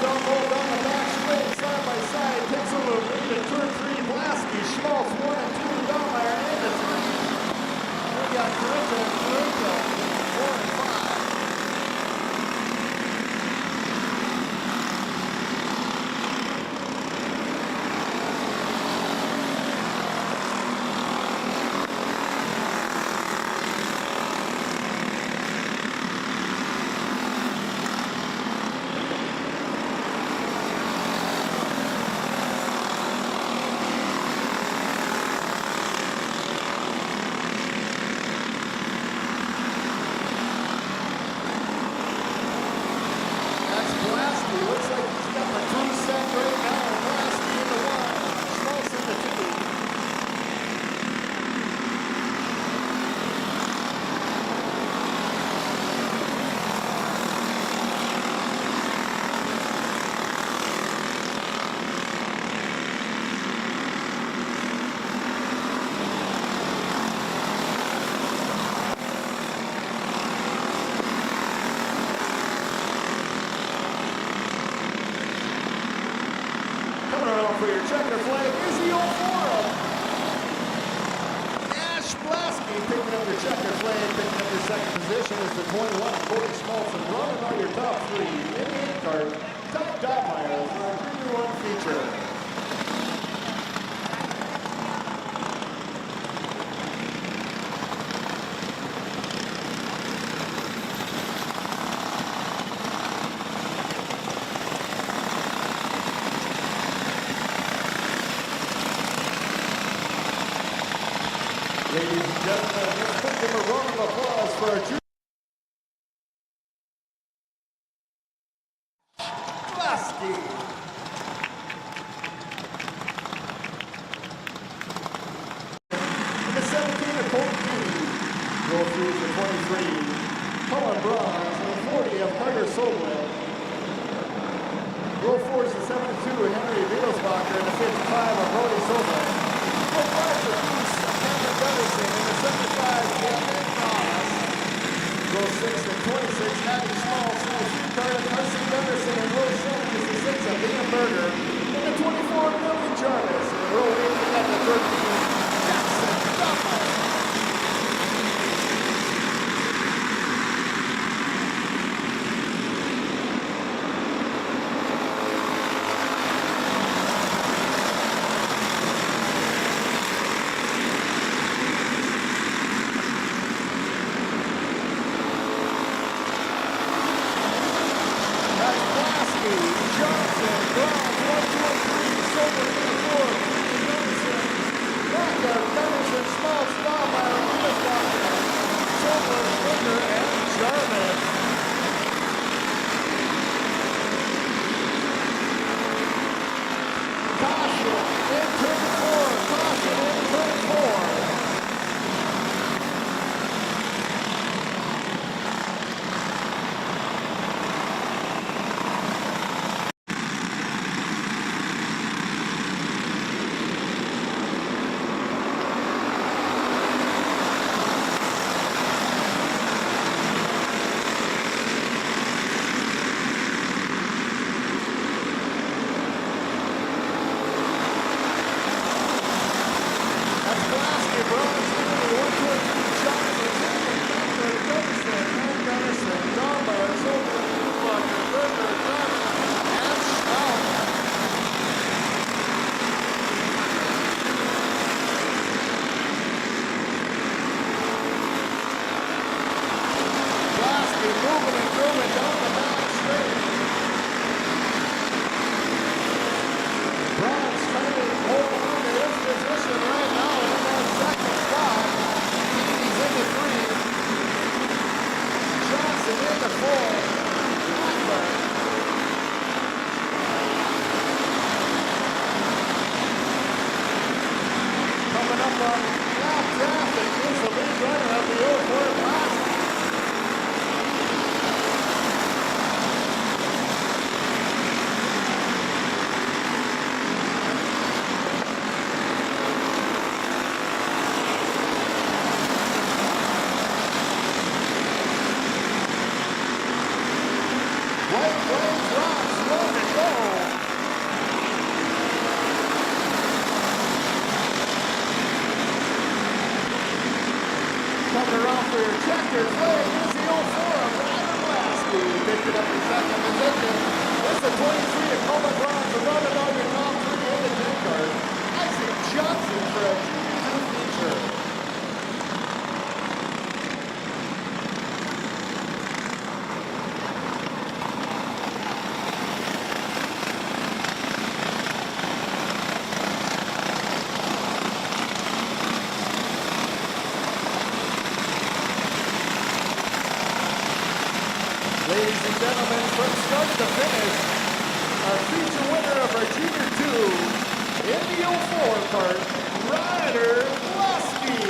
Don't hold on the back straight, side by side, takes a little lead in turn 3, Blasky, Schmaltz, 1 and 2, Dotmeyer into 3. We got Corinta, 4 and 5. cart, Todd Dottmeyer for our Junior 1 feature. Ladies and gentlemen, let's put them a round of applause for our junior. Lasky. In the 17 of Colton Key, row 3 for 23, Cullen Bronze, and the 40 of Carter Sobel. Row 4 is the 72 of Henry Wittelsbacher, and the 55 of Brody Sobel. Row 5 for Bruce Cameron Gunderson, and the 75 of Kevin Ross. Row 6 and 26, Abby Small, Card of Carson Gunderson, and row 7 is the 6 of Liam Berger, and the 24 of Billy Jarvis, and row 8 we got the 13, Jackson Dottmeyer. Ladies and gentlemen, from start to finish, our feature winner of our Junior 2 in the 04 part, Ryder Lasky.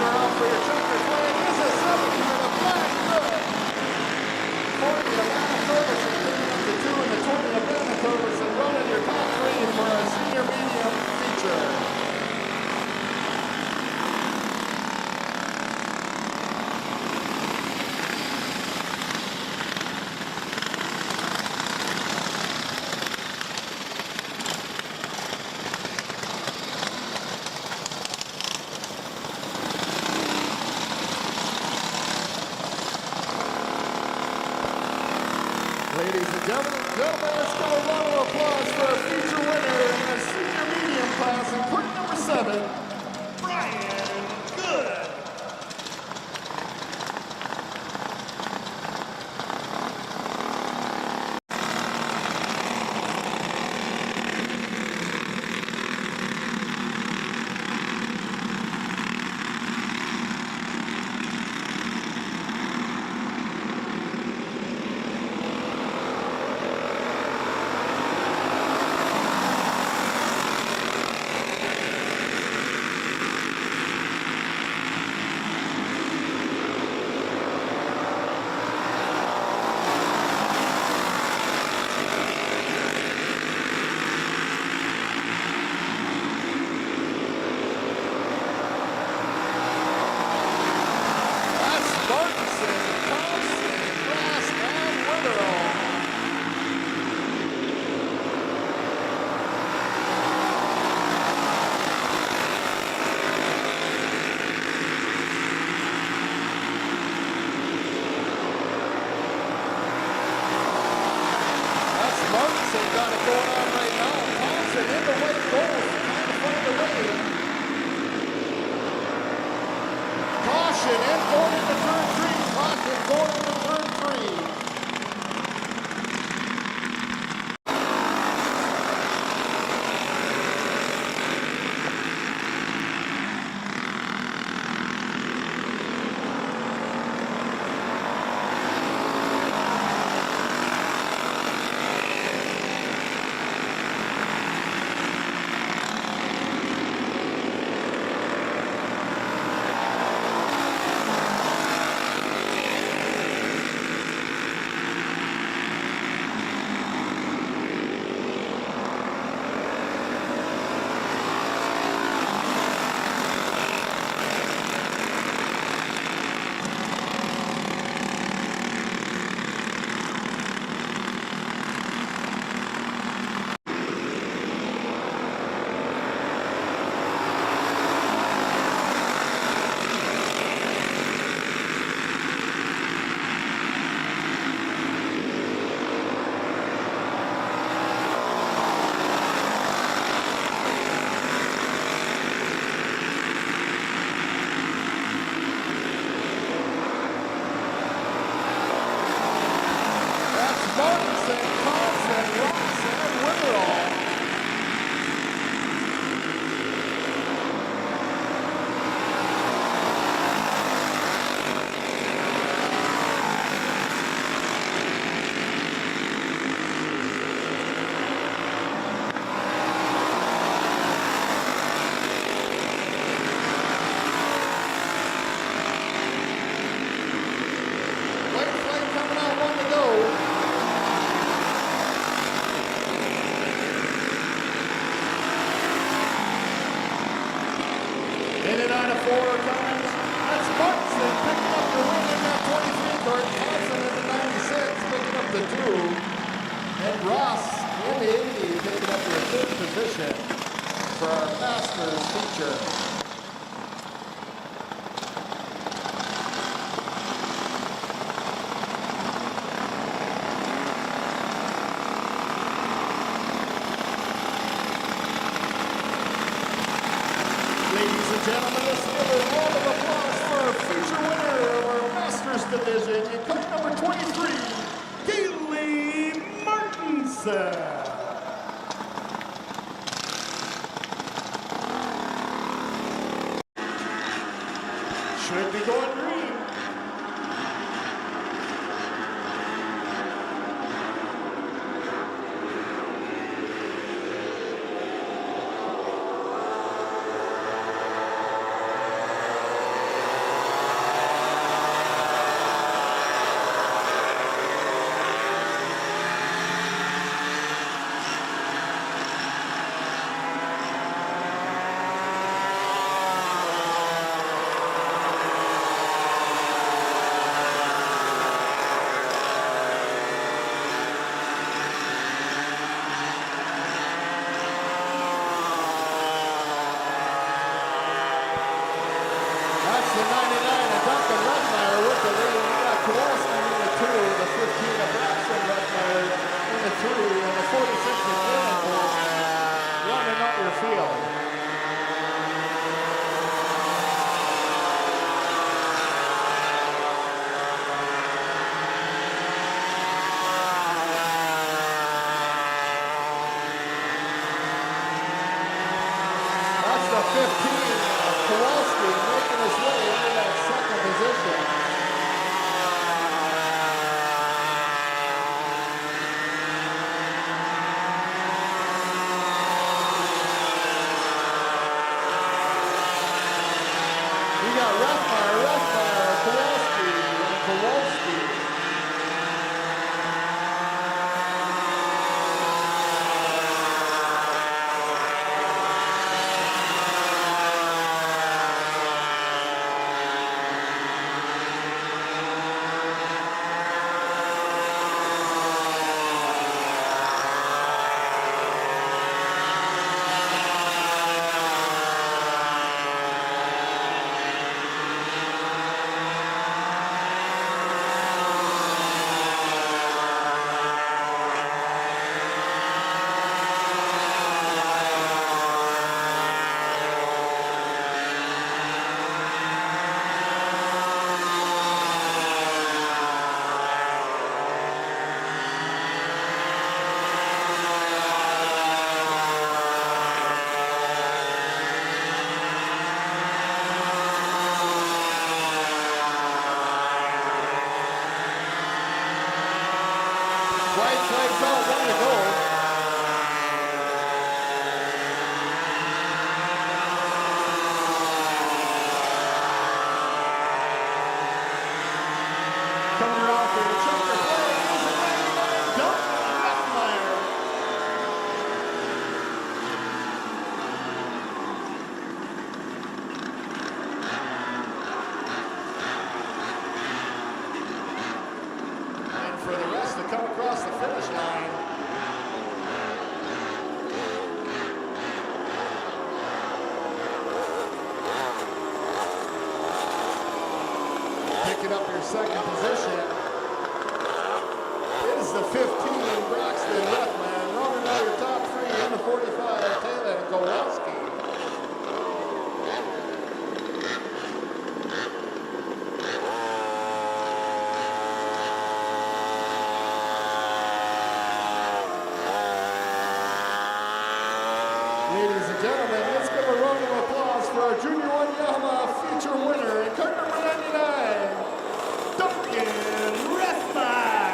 driver out for your checkered flag is a 7 for the flag good. 40 Atlanta Ferguson picking up the 2 and the 20 Atlanta Ferguson running your top 3 for our senior medium feature. Ladies and gentlemen, let's give a round of applause for our feature winner in the senior medium class in quick number 7, Brian Good. Got it going on right now. Thompson in the white goals, trying to find the way. Caution in going into turn 3. Caution going into turn 3. In and out of 4 times. That's Martinson picking up the win in that 23 card. Thompson in the 96 picking up the 2. And Ross in the 80 picking up the 5th position for our Masters feature. Ladies and gentlemen, let's give a round of applause for our feature winner of our Masters division in cup number 23, Kaylee Martinson. Should be going green. the 99 of Duncan Redmeyer with the lead. We got Kowalski in the 2, the 15 of Braxton Redmeyer in the 3, and the 46 of Cannonball running up your field. That's the 15 of Kowalski making his way into that second position. We got Redmeyer, Kowalski, and Kowalski. White flags out, 1 to go. Coming around for the checker flag is the 99 Duncan Redmeyer. And for the rest to come across the finish line. Picking up your second position is the 15 Braxton Redman. Running out your top 3 in the 45, Taylor and Kowalski. Ladies and gentlemen, let's give a round of applause for our Junior 1 Yamaha feature winner in card number 99, Duncan Redmeyer.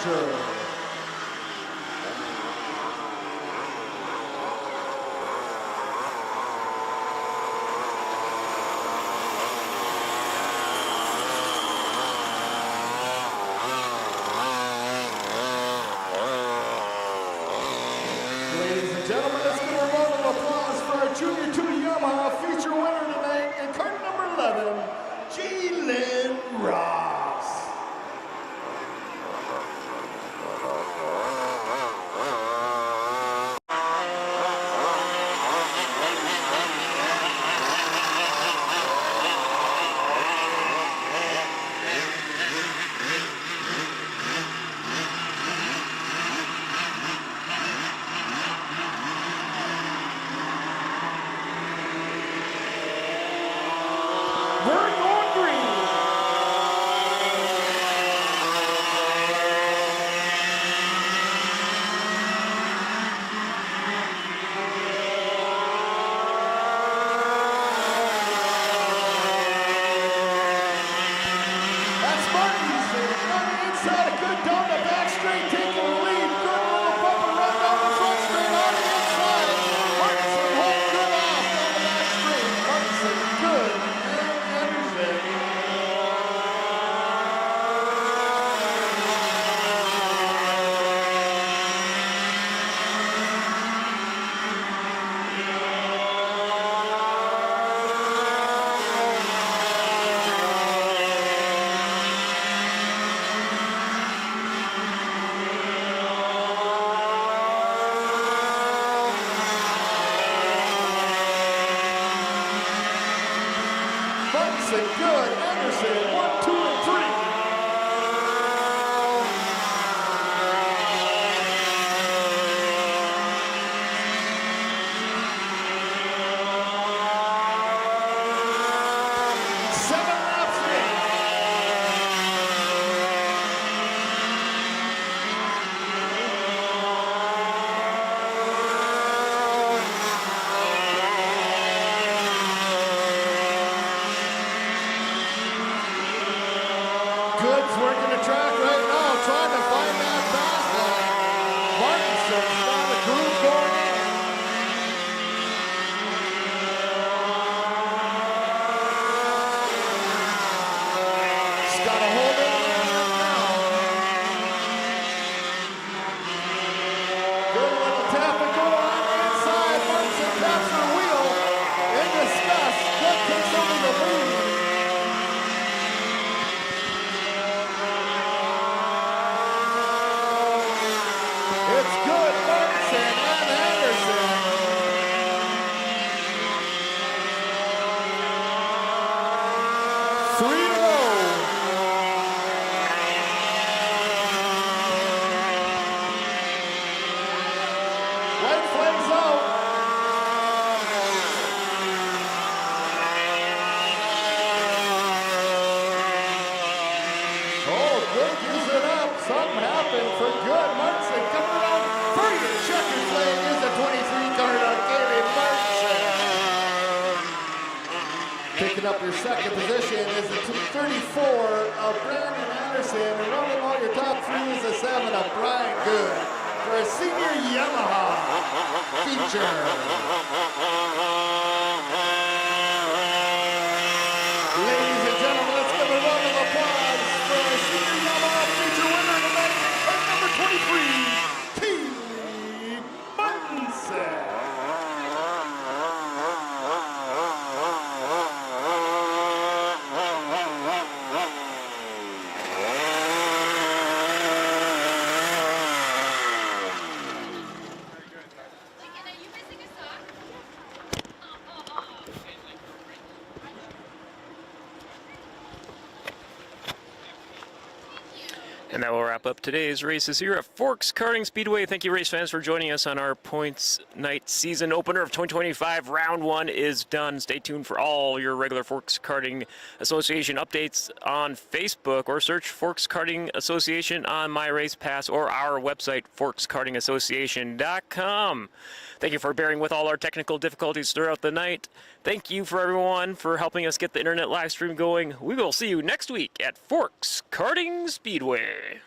feature. Ladies and gentlemen, let's give a round of applause for our Junior 2 Yamaha feature winner tonight in cart number 11, Jalen Ross. We're going green. That's Martinson on the inside, a good down the back straight, taking the lead. Good little bumper run down the front straight on the inside. Martinson holds good off down the back straight. Martinson good and Anderson. Martinson good, Anderson 1, 2, and 3. Seven laps in. Good's working the track right now, trying to find that fast line. Martinson's got a groove going in. He's got a hold of it right now. Good little tap and go on the inside. Martinson taps her wheel. In disgust, Good takes over the lead. It's good, Martinson and Anderson. Three to go. White flags out. Oh, Good gives it up. Something happened for Good. Martinson coming around for your checkered flag is a 23 card on Kaylee Martinson. Picking up your second position is the 34 of Brandon Anderson. And running all your top three is the 7 of Brian Good for a senior Yamaha feature. Ladies and gentlemen, let's give a round of applause for our senior Yamaha feature winner tonight, card number 23, Kaylee Martinson. And that will wrap up today's races here at Forks Karting Speedway. Thank you, race fans, for joining us on our points night season opener of 2025. Round one is done. Stay tuned for all your regular Forks Karting Association updates on Facebook, or search Forks Karting Association on My Race Pass or our website, forkskartingassociation.com. Thank you for bearing with all our technical difficulties throughout the night. Thank you for everyone for helping us get the internet live stream going. We will see you next week at Forks Karting Speedway.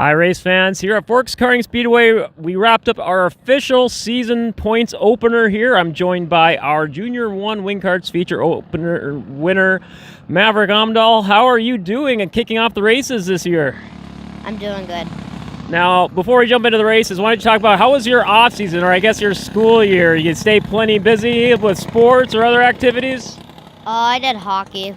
Hi, race fans. Here at Forks Karting Speedway, we wrapped up our official season points opener here. I'm joined by our Junior 1 Wing Karts feature opener winner, Maverick Amdahl. How are you doing and kicking off the races this year? I'm doing good. Now, before we jump into the races, why don't you talk about how was your off season, or I guess your school year? You stay plenty busy with sports or other activities? I did hockey.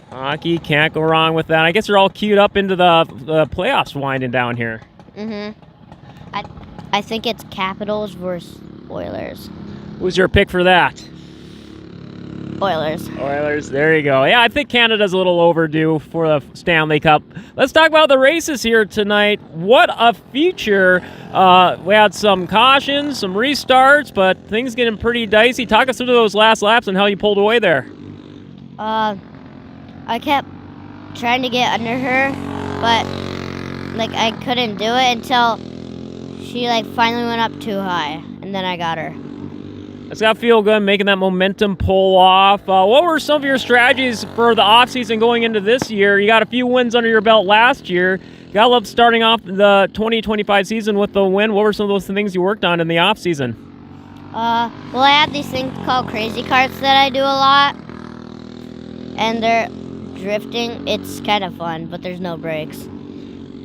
Hockey, can't go wrong with that. I guess you're all queued up into the playoffs winding down here. I think it's Capitals versus Oilers. Who's your pick for that? Oilers. Oilers, there you go. Yeah, I think Canada's a little overdue for the Stanley Cup. Let's talk about the races here tonight. What a feature. We had some cautions, some restarts, but things getting pretty dicey. Talk us through those last laps and how you pulled away there. I kept trying to get under her, but I couldn't do it until she finally went up too high, and then I got her. It's got to feel good making that momentum pull off. What were some of your strategies for the offseason going into this year? You got a few wins under your belt last year. You got to love starting off the 2025 season with the win. What were some of those things you worked on in the offseason? Well, I have these things called crazy carts that I do a lot, and they're drifting. It's kind of fun, but there's no brakes.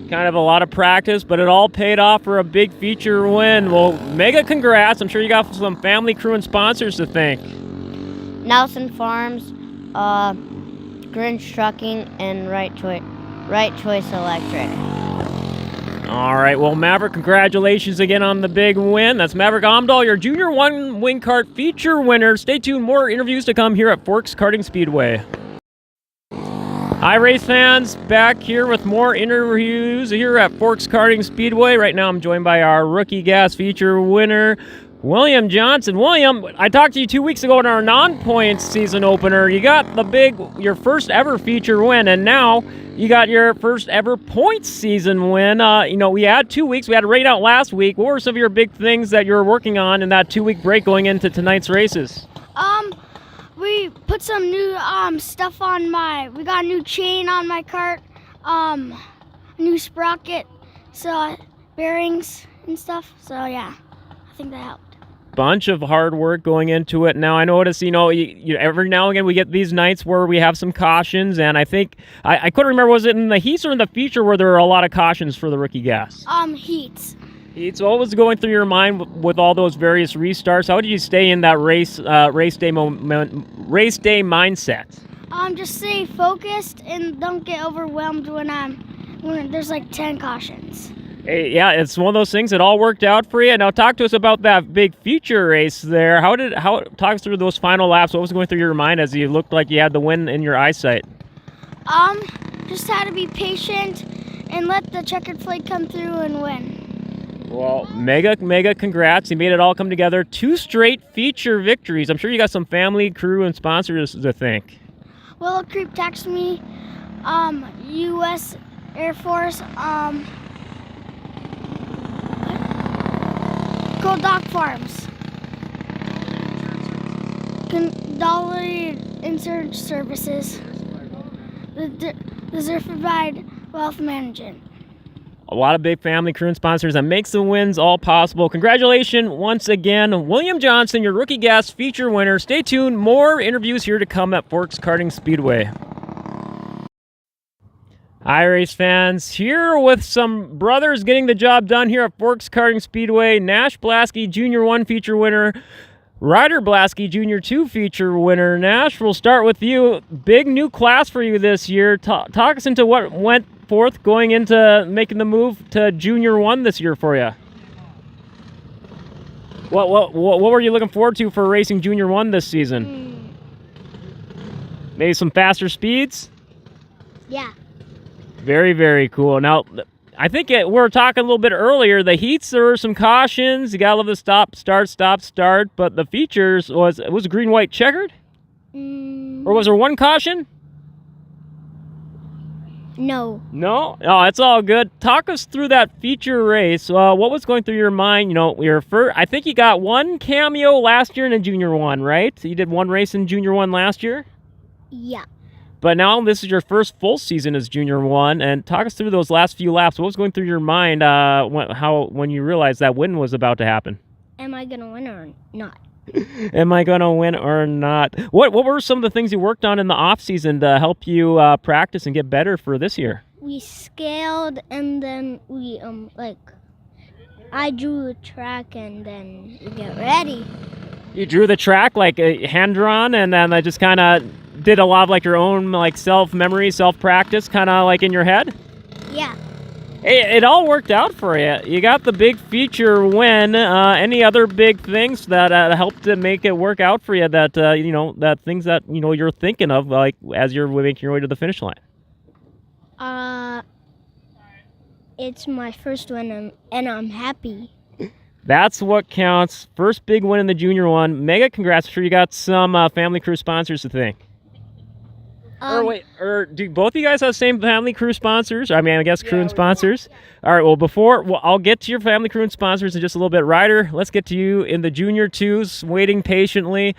Kind of a lot of practice, but it all paid off for a big feature win. Well, mega congrats. I'm sure you got some family, crew, and sponsors to thank. Nelson Farms, Grinch Trucking, and Right Choice Electric. All right, well, Maverick, congratulations again on the big win. That's Maverick Amdahl, your Junior 1 Wing Kart feature winner. Stay tuned, more interviews to come here at Forks Karting Speedway. Hi, race fans. Back here with more interviews here at Forks Karting Speedway. Right now I'm joined by our Rookie Gas feature winner, William Johnson. William, I talked to you 2 weeks ago in our non-points season opener. You got your first ever feature win, and now you got your first ever points season win. We had 2 weeks. We had a rain out last week. What were some of your big things that you were working on in that 2-week break going into tonight's races? We put some new stuff on we got a new chain on my cart, new sprocket, bearings and stuff. So yeah, I think that helped. Bunch of hard work going into it. Now I notice, every now and again we get these nights where we have some cautions, and I think I couldn't remember, was it in the heats or in the feature where there were a lot of cautions for the Rookie Gas? Heats. So what was going through your mind with all those various restarts? How did you stay in that race day mindset? Just stay focused and don't get overwhelmed when there's 10 cautions. Hey, yeah, it's one of those things that all worked out for you. Now talk to us about that big feature race there. Talk us through those final laps. What was going through your mind as you looked like you had the win in your eyesight? Just had to be patient and let the checkered flag come through and win. Well, mega congrats. You made it all come together. 2 straight feature victories. I'm sure you got some family, crew, and sponsors to thank. Willow Creek texted me, U.S. Air Force, Gold Dock Farms, Consolidated Insurance Services, the Zerfified Wealth Management. A lot of big family, crew, and sponsors that makes the wins all possible. Congratulations once again, William Johnson, your Rookie Gas feature winner. Stay tuned. More interviews here to come at Forks Karting Speedway. Hi, race fans. Here with some brothers getting the job done here at Forks Karting Speedway. Nash Blasky, Junior 1 feature winner. Ryder Blasky, Junior 2 feature winner. Nash, we'll start with you. Big new class for you this year. Talk us into what went forth going into making the move to Junior 1 this year for you. What were you looking forward to for racing Junior 1 this season? Maybe some faster speeds? Yeah. Very, very cool. Now, I think we were talking a little bit earlier. The heats, there were some cautions. You gotta love the stop, start. But the features was green, white, checkered? Or was there one caution? No. No? Oh, it's all good. Talk us through that feature race. What was going through your mind? I think you got one cameo last year in a Junior 1, right? You did one race in Junior 1 last year? Yeah. But now this is your first full season as Junior 1, and talk us through those last few laps. What was going through your mind when you realized that win was about to happen? Am I gonna win or not? Am I going to win or not? What were some of the things you worked on in the off season to help you practice and get better for this year? We scaled and then we I drew a track and then we get ready. You drew the track like hand drawn, and then I just kind of did a lot of like your own like self memory, self practice, kind of like in your head. Yeah. It all worked out for you. You got the big feature win. Any other big things that helped to make it work out for you? That that things that you're thinking of, like as you're making your way to the finish line. It's my first win and I'm happy. That's what counts. First big win in the Junior 1. Mega congrats. I'm sure you got some family crew sponsors to thank. Or do both of you guys have the same family crew sponsors? I mean, I guess crew and sponsors. All right, well, I'll get to your family crew and sponsors in just a little bit. Ryder, let's get to you in the Junior 2s, waiting patiently.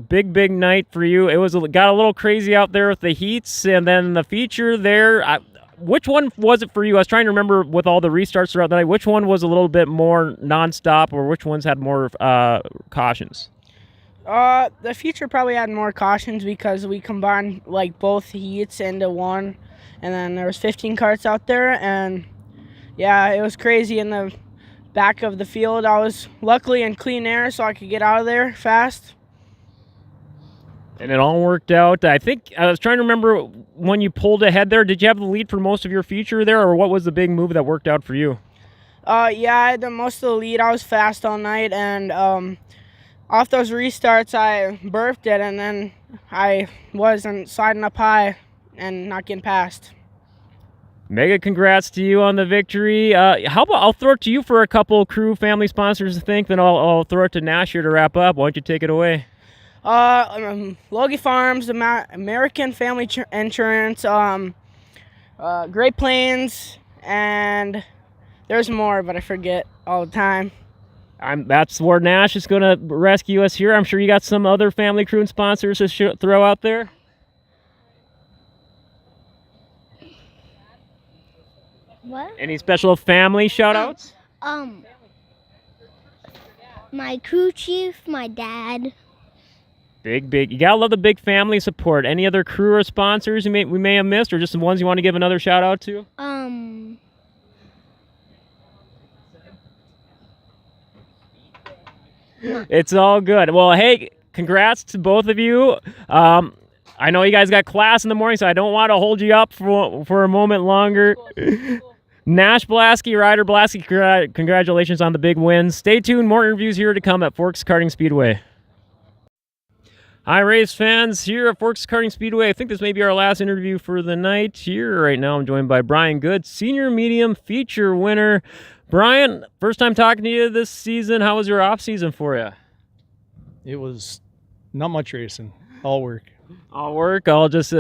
Big night for you. It got a little crazy out there with the heats and then the feature there. Which one was it for you? I was trying to remember with all the restarts throughout the night, which one was a little bit more nonstop or which ones had more cautions? The feature probably had more cautions because we combined like both heats into one, and then there was 15 carts out there, and yeah, it was crazy in the back of the field. I was luckily in clean air so I could get out of there fast. And it all worked out. I think I was trying to remember when you pulled ahead there, did you have the lead for most of your feature there, or what was the big move that worked out for you? Yeah, I had most of the lead. I was fast all night, and off those restarts, I burped it, and then I wasn't sliding up high and not getting past. Mega congrats to you on the victory. How about I'll throw it to you for a couple crew family sponsors to thank, then I'll throw it to Nash here to wrap up. Why don't you take it away? Logie Farms, American Family Insurance, Great Plains, and there's more, but I forget all the time. That's where Nash is going to rescue us here. I'm sure you got some other family crew and sponsors to throw out there. What? Any special family shout-outs? My crew chief, my dad. Big. You gotta love the big family support. Any other crew or sponsors we may have missed, or just the ones you want to give another shout-out to? It's all good. Well, hey, congrats to both of you. I know you guys got class in the morning, so I don't want to hold you up for a moment longer. Nash Blasky, Ryder Blasky, congratulations on the big win. Stay tuned. More interviews here to come at Forks Karting Speedway. Hi, race fans here at Forks Karting Speedway. I think this may be our last interview for the night. Here right now I'm joined by Brian Good, senior medium feature winner. Brian, first time talking to you this season. How was your off season for you? It was not much racing, all work. All work, all just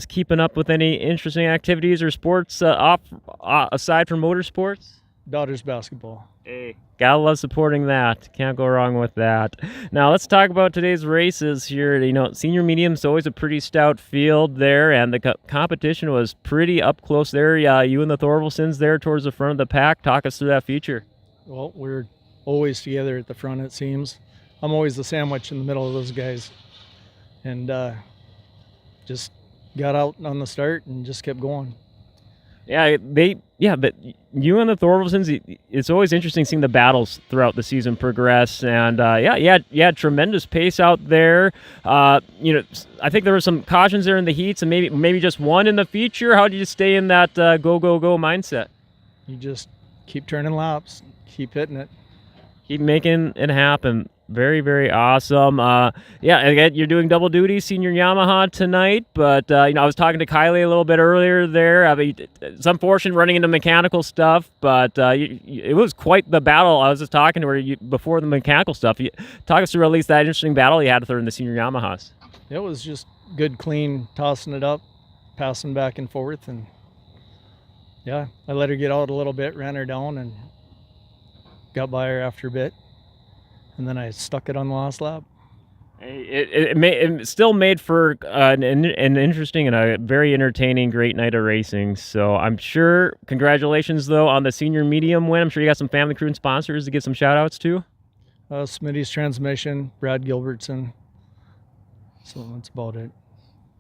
keeping up with any interesting activities or sports aside from motorsports? Daughter's basketball. Hey, gotta love supporting that. Can't go wrong with that. Now let's talk about today's races here. You know, senior medium's always a pretty stout field there, and the competition was pretty up close there. You and the Thorvaldsons there towards the front of the pack. Talk us through that feature. Well, we're always together at the front, it seems. I'm always the sandwich in the middle of those guys. And just got out on the start and just kept going. But you and the Thorvaldsons, it's always interesting seeing the battles throughout the season progress. And you had tremendous pace out there. I think there were some cautions there in the heats, and maybe just one in the feature. How did you stay in that go mindset? You just keep turning laps, keep hitting it, keep making it happen. Very, very awesome. Again, you're doing double duty, senior Yamaha tonight, but I was talking to Kylie a little bit earlier there. I mean, it's unfortunate running into mechanical stuff, but it was quite the battle. I was just talking to her before the mechanical stuff. Talk us through at least that interesting battle you had with her in the senior Yamahas. It was just good, clean, tossing it up, passing back and forth, and yeah, I let her get out a little bit, ran her down, and got by her after a bit. And then I stuck it on the last lap. Hey, It still made for an interesting and a very entertaining, great night of racing. So I'm sure, congratulations, though, on the senior medium win. I'm sure you got some family, crew, and sponsors to give some shout-outs to. Smitty's Transmission, Brad Gilbertson. So that's about it.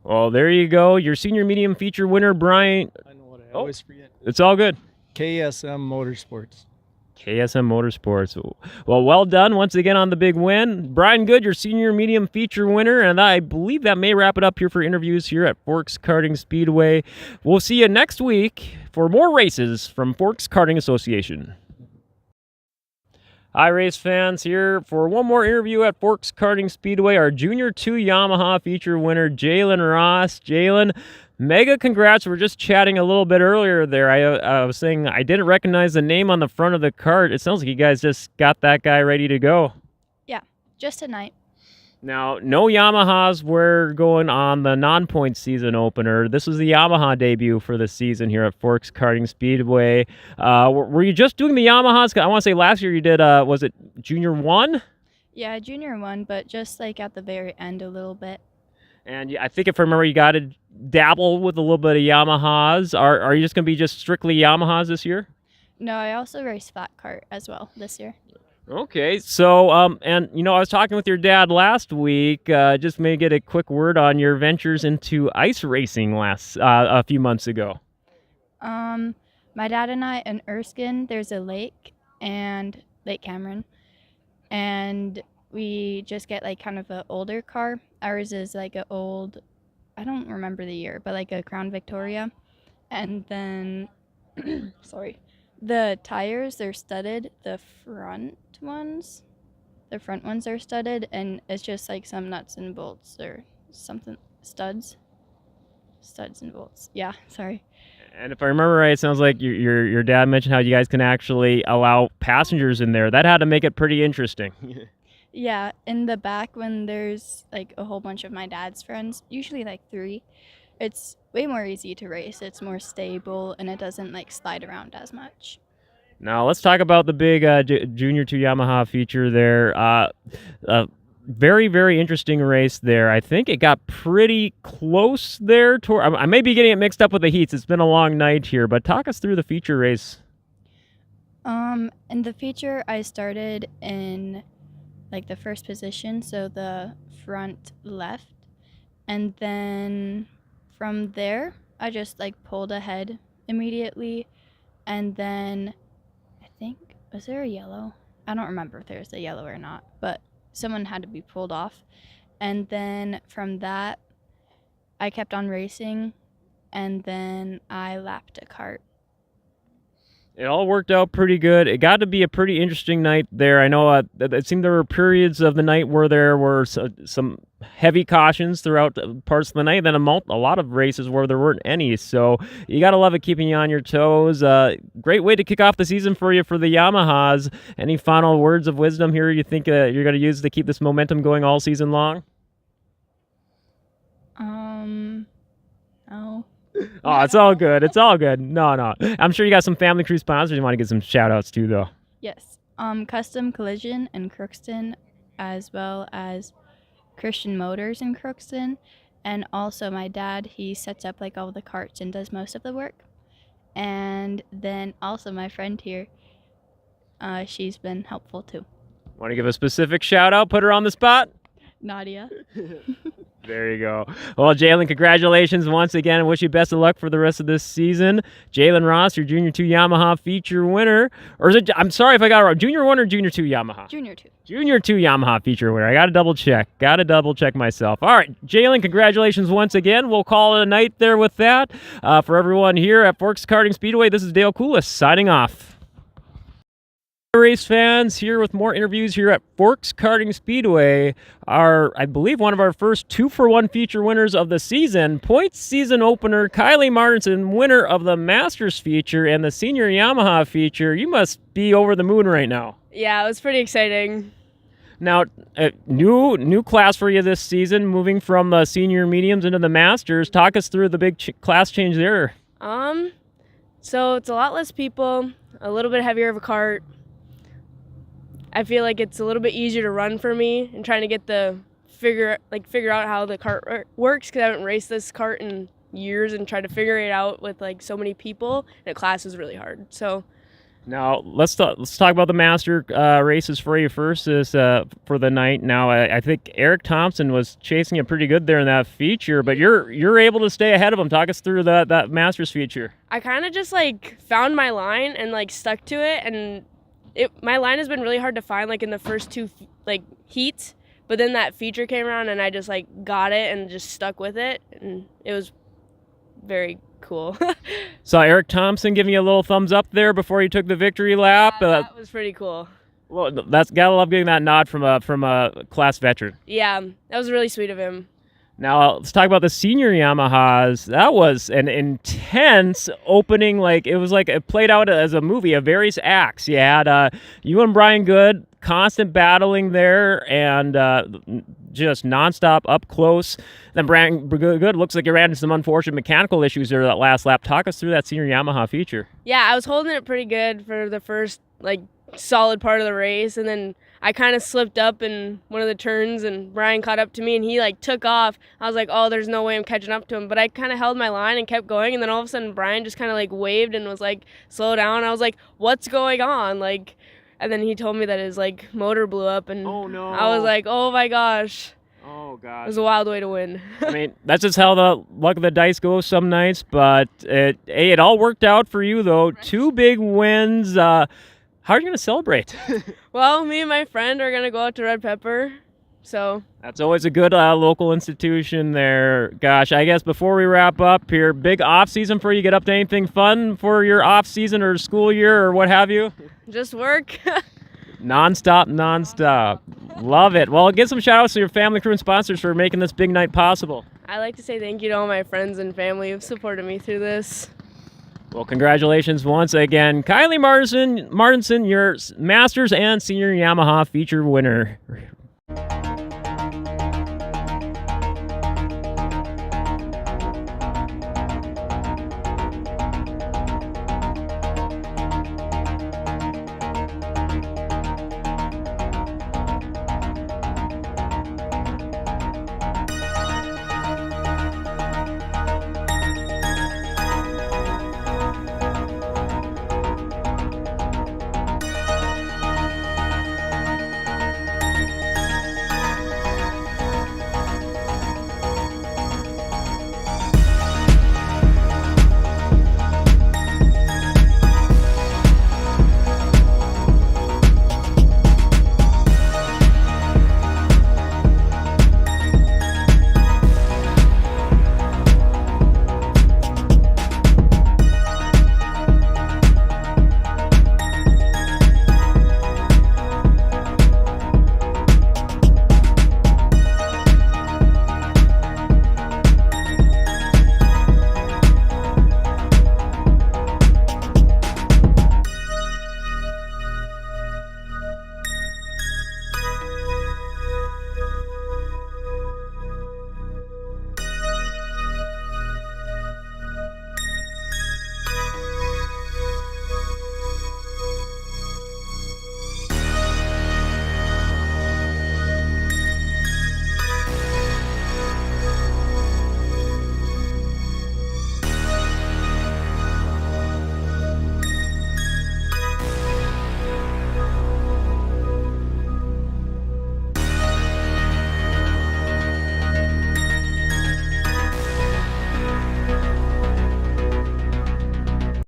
Well, there you go. Your senior medium feature winner, Brian. I know what I always forget. It's all good. KSM Motorsports. KSM Motorsports. Well done once again on the big win. Brian Good, your senior medium feature winner, and I believe that may wrap it up here for interviews here at Forks Karting Speedway. We'll see you next week for more races from Forks Karting Association. Hi, race fans, here for one more interview at Forks Karting Speedway. Our Junior 2 Yamaha feature winner, Jalen Ross. Jalen, mega congrats. We were just chatting a little bit earlier there. I was saying I didn't recognize the name on the front of the cart. It sounds like you guys just got that guy ready to go. Yeah, just tonight. Now, no Yamahas were going on the non-point season opener. This was the Yamaha debut for the season here at Forks Karting Speedway. Were you just doing the Yamahas? I want to say last year you did, was it Junior 1? Yeah, Junior 1, but just like at the very end a little bit. And I think if I remember, you got to dabble with a little bit of Yamahas. Are you just going to be just strictly Yamahas this year? No, I also race flat cart as well this year. Okay, so, and, I was talking with your dad last week, just maybe get a quick word on your ventures into ice racing a few months ago. My dad and I in Erskine, there's a lake, and Lake Cameron, and we just get like kind of an older car. Ours is like an old, I don't remember the year, but like a Crown Victoria, and then, sorry. The tires, they're studded. The front ones are studded, and it's just like some nuts and bolts or something. Studs and bolts. Yeah, sorry. And if I remember right, it sounds like your dad mentioned how you guys can actually allow passengers in there. That had to make it pretty interesting. Yeah, in the back when there's like a whole bunch of my dad's friends, usually like 3, it's way more easy to race. It's more stable, and it doesn't like slide around as much. Now let's talk about the big Junior 2 Yamaha feature there. Very, very interesting race there. I think it got pretty close there. I may be getting it mixed up with the heats. It's been a long night here, but talk us through the feature race. In the feature, I started in like the first position, so the front left, and then from there, I just like pulled ahead immediately, and then I think, was there a yellow? I don't remember if there's a yellow or not, but someone had to be pulled off. And then from that, I kept on racing, and then I lapped a cart. It all worked out pretty good. It got to be a pretty interesting night there. I know it seemed there were periods of the night where there were some heavy cautions throughout parts of the night, then a lot of races where there weren't any. So you got to love it keeping you on your toes. Great way to kick off the season for you for the Yamahas. Any final words of wisdom here you think you're going to use to keep this momentum going all season long? No. Oh, it's all good. It's all good. No. I'm sure you got some family crew sponsors you want to get some shout outs to, though. Yes. Custom Collision in Crookston, as well as Christian Motors in Crookston. And also my dad, he sets up like all the carts and does most of the work. And then also my friend here, she's been helpful too. Want to give a specific shout out? Put her on the spot? Nadia. There you go. Well, Jalen, congratulations once again. I wish you best of luck for the rest of this season. Jalen Ross, your Junior 2 Yamaha feature winner. Or is it, I'm sorry if I got it wrong, Junior 1 or Junior 2 Yamaha? Junior 2. Junior 2 Yamaha feature winner. I got to double check myself. All right, Jalen, congratulations once again. We'll call it a night there with that. For everyone here at Forks Karting Speedway, this is Dale Kulas signing off. Race fans, here with more interviews here at Forks Karting Speedway. I believe one of our first 2-for-1 feature winners of the season, points season opener, Kylie Martinson, winner of the Masters feature and the Senior Yamaha feature. You must be over the moon right now. Yeah, it was pretty exciting. Now, new class for you this season, moving from the Senior Mediums into the Masters. Talk us through the big class change there. So it's a lot less people, a little bit heavier of a cart. I feel like it's a little bit easier to run for me and trying to get the figure out how the cart works, because I haven't raced this cart in years and tried to figure it out with like so many people. And the class is really hard. So Now let's talk about the master races for you first. Is for the night. Now I think Eric Thompson was chasing you pretty good there in that feature, but you're able to stay ahead of him. Talk us through that masters feature. I kind of just like found my line and like stuck to it, and my line has been really hard to find like in the first two like heats, but then that feature came around and I just like got it and just stuck with it, and it was very cool. Saw Eric Thompson giving you a little thumbs up there before you took the victory lap. Yeah, that was pretty cool. Well, that's gotta love getting that nod from a class veteran. Yeah, that was really sweet of him. Now let's talk about the senior Yamahas. That was an intense opening. Like it played out as a movie of various acts. You had you and Brian Good constant battling there, and just nonstop up close. Then Brian Good looks like he ran into some unfortunate mechanical issues there that last lap. Talk us through that senior Yamaha feature. Yeah, I was holding it pretty good for the first like solid part of the race, and then I kind of slipped up in one of the turns, and Brian caught up to me, and he like took off. I was like, oh, there's no way I'm catching up to him, but I kind of held my line and kept going, and then all of a sudden Brian just kind of like waved and was like, slow down. I was like, what's going on? Like, and then he told me that his like motor blew up, and Oh, no. I was like, oh my gosh. Oh It God. was a wild way to win. I mean, that's just how the luck of the dice goes some nights, but it all worked out for you though. 2 big wins. How are you going to celebrate? Well, me and my friend are gonna go out to Red Pepper, so That's always a good local institution there. Gosh, I guess before we wrap up here, big off season for you. Get up to anything fun for your off season or school year or what have you? just work. Nonstop. Love it. Well, give some shout outs to your family, crew, and sponsors for making this big night possible. I like to say thank you to all my friends and family who've supported me through this. Well, congratulations once again. Kylie Martinson, your Masters and Senior Yamaha feature winner.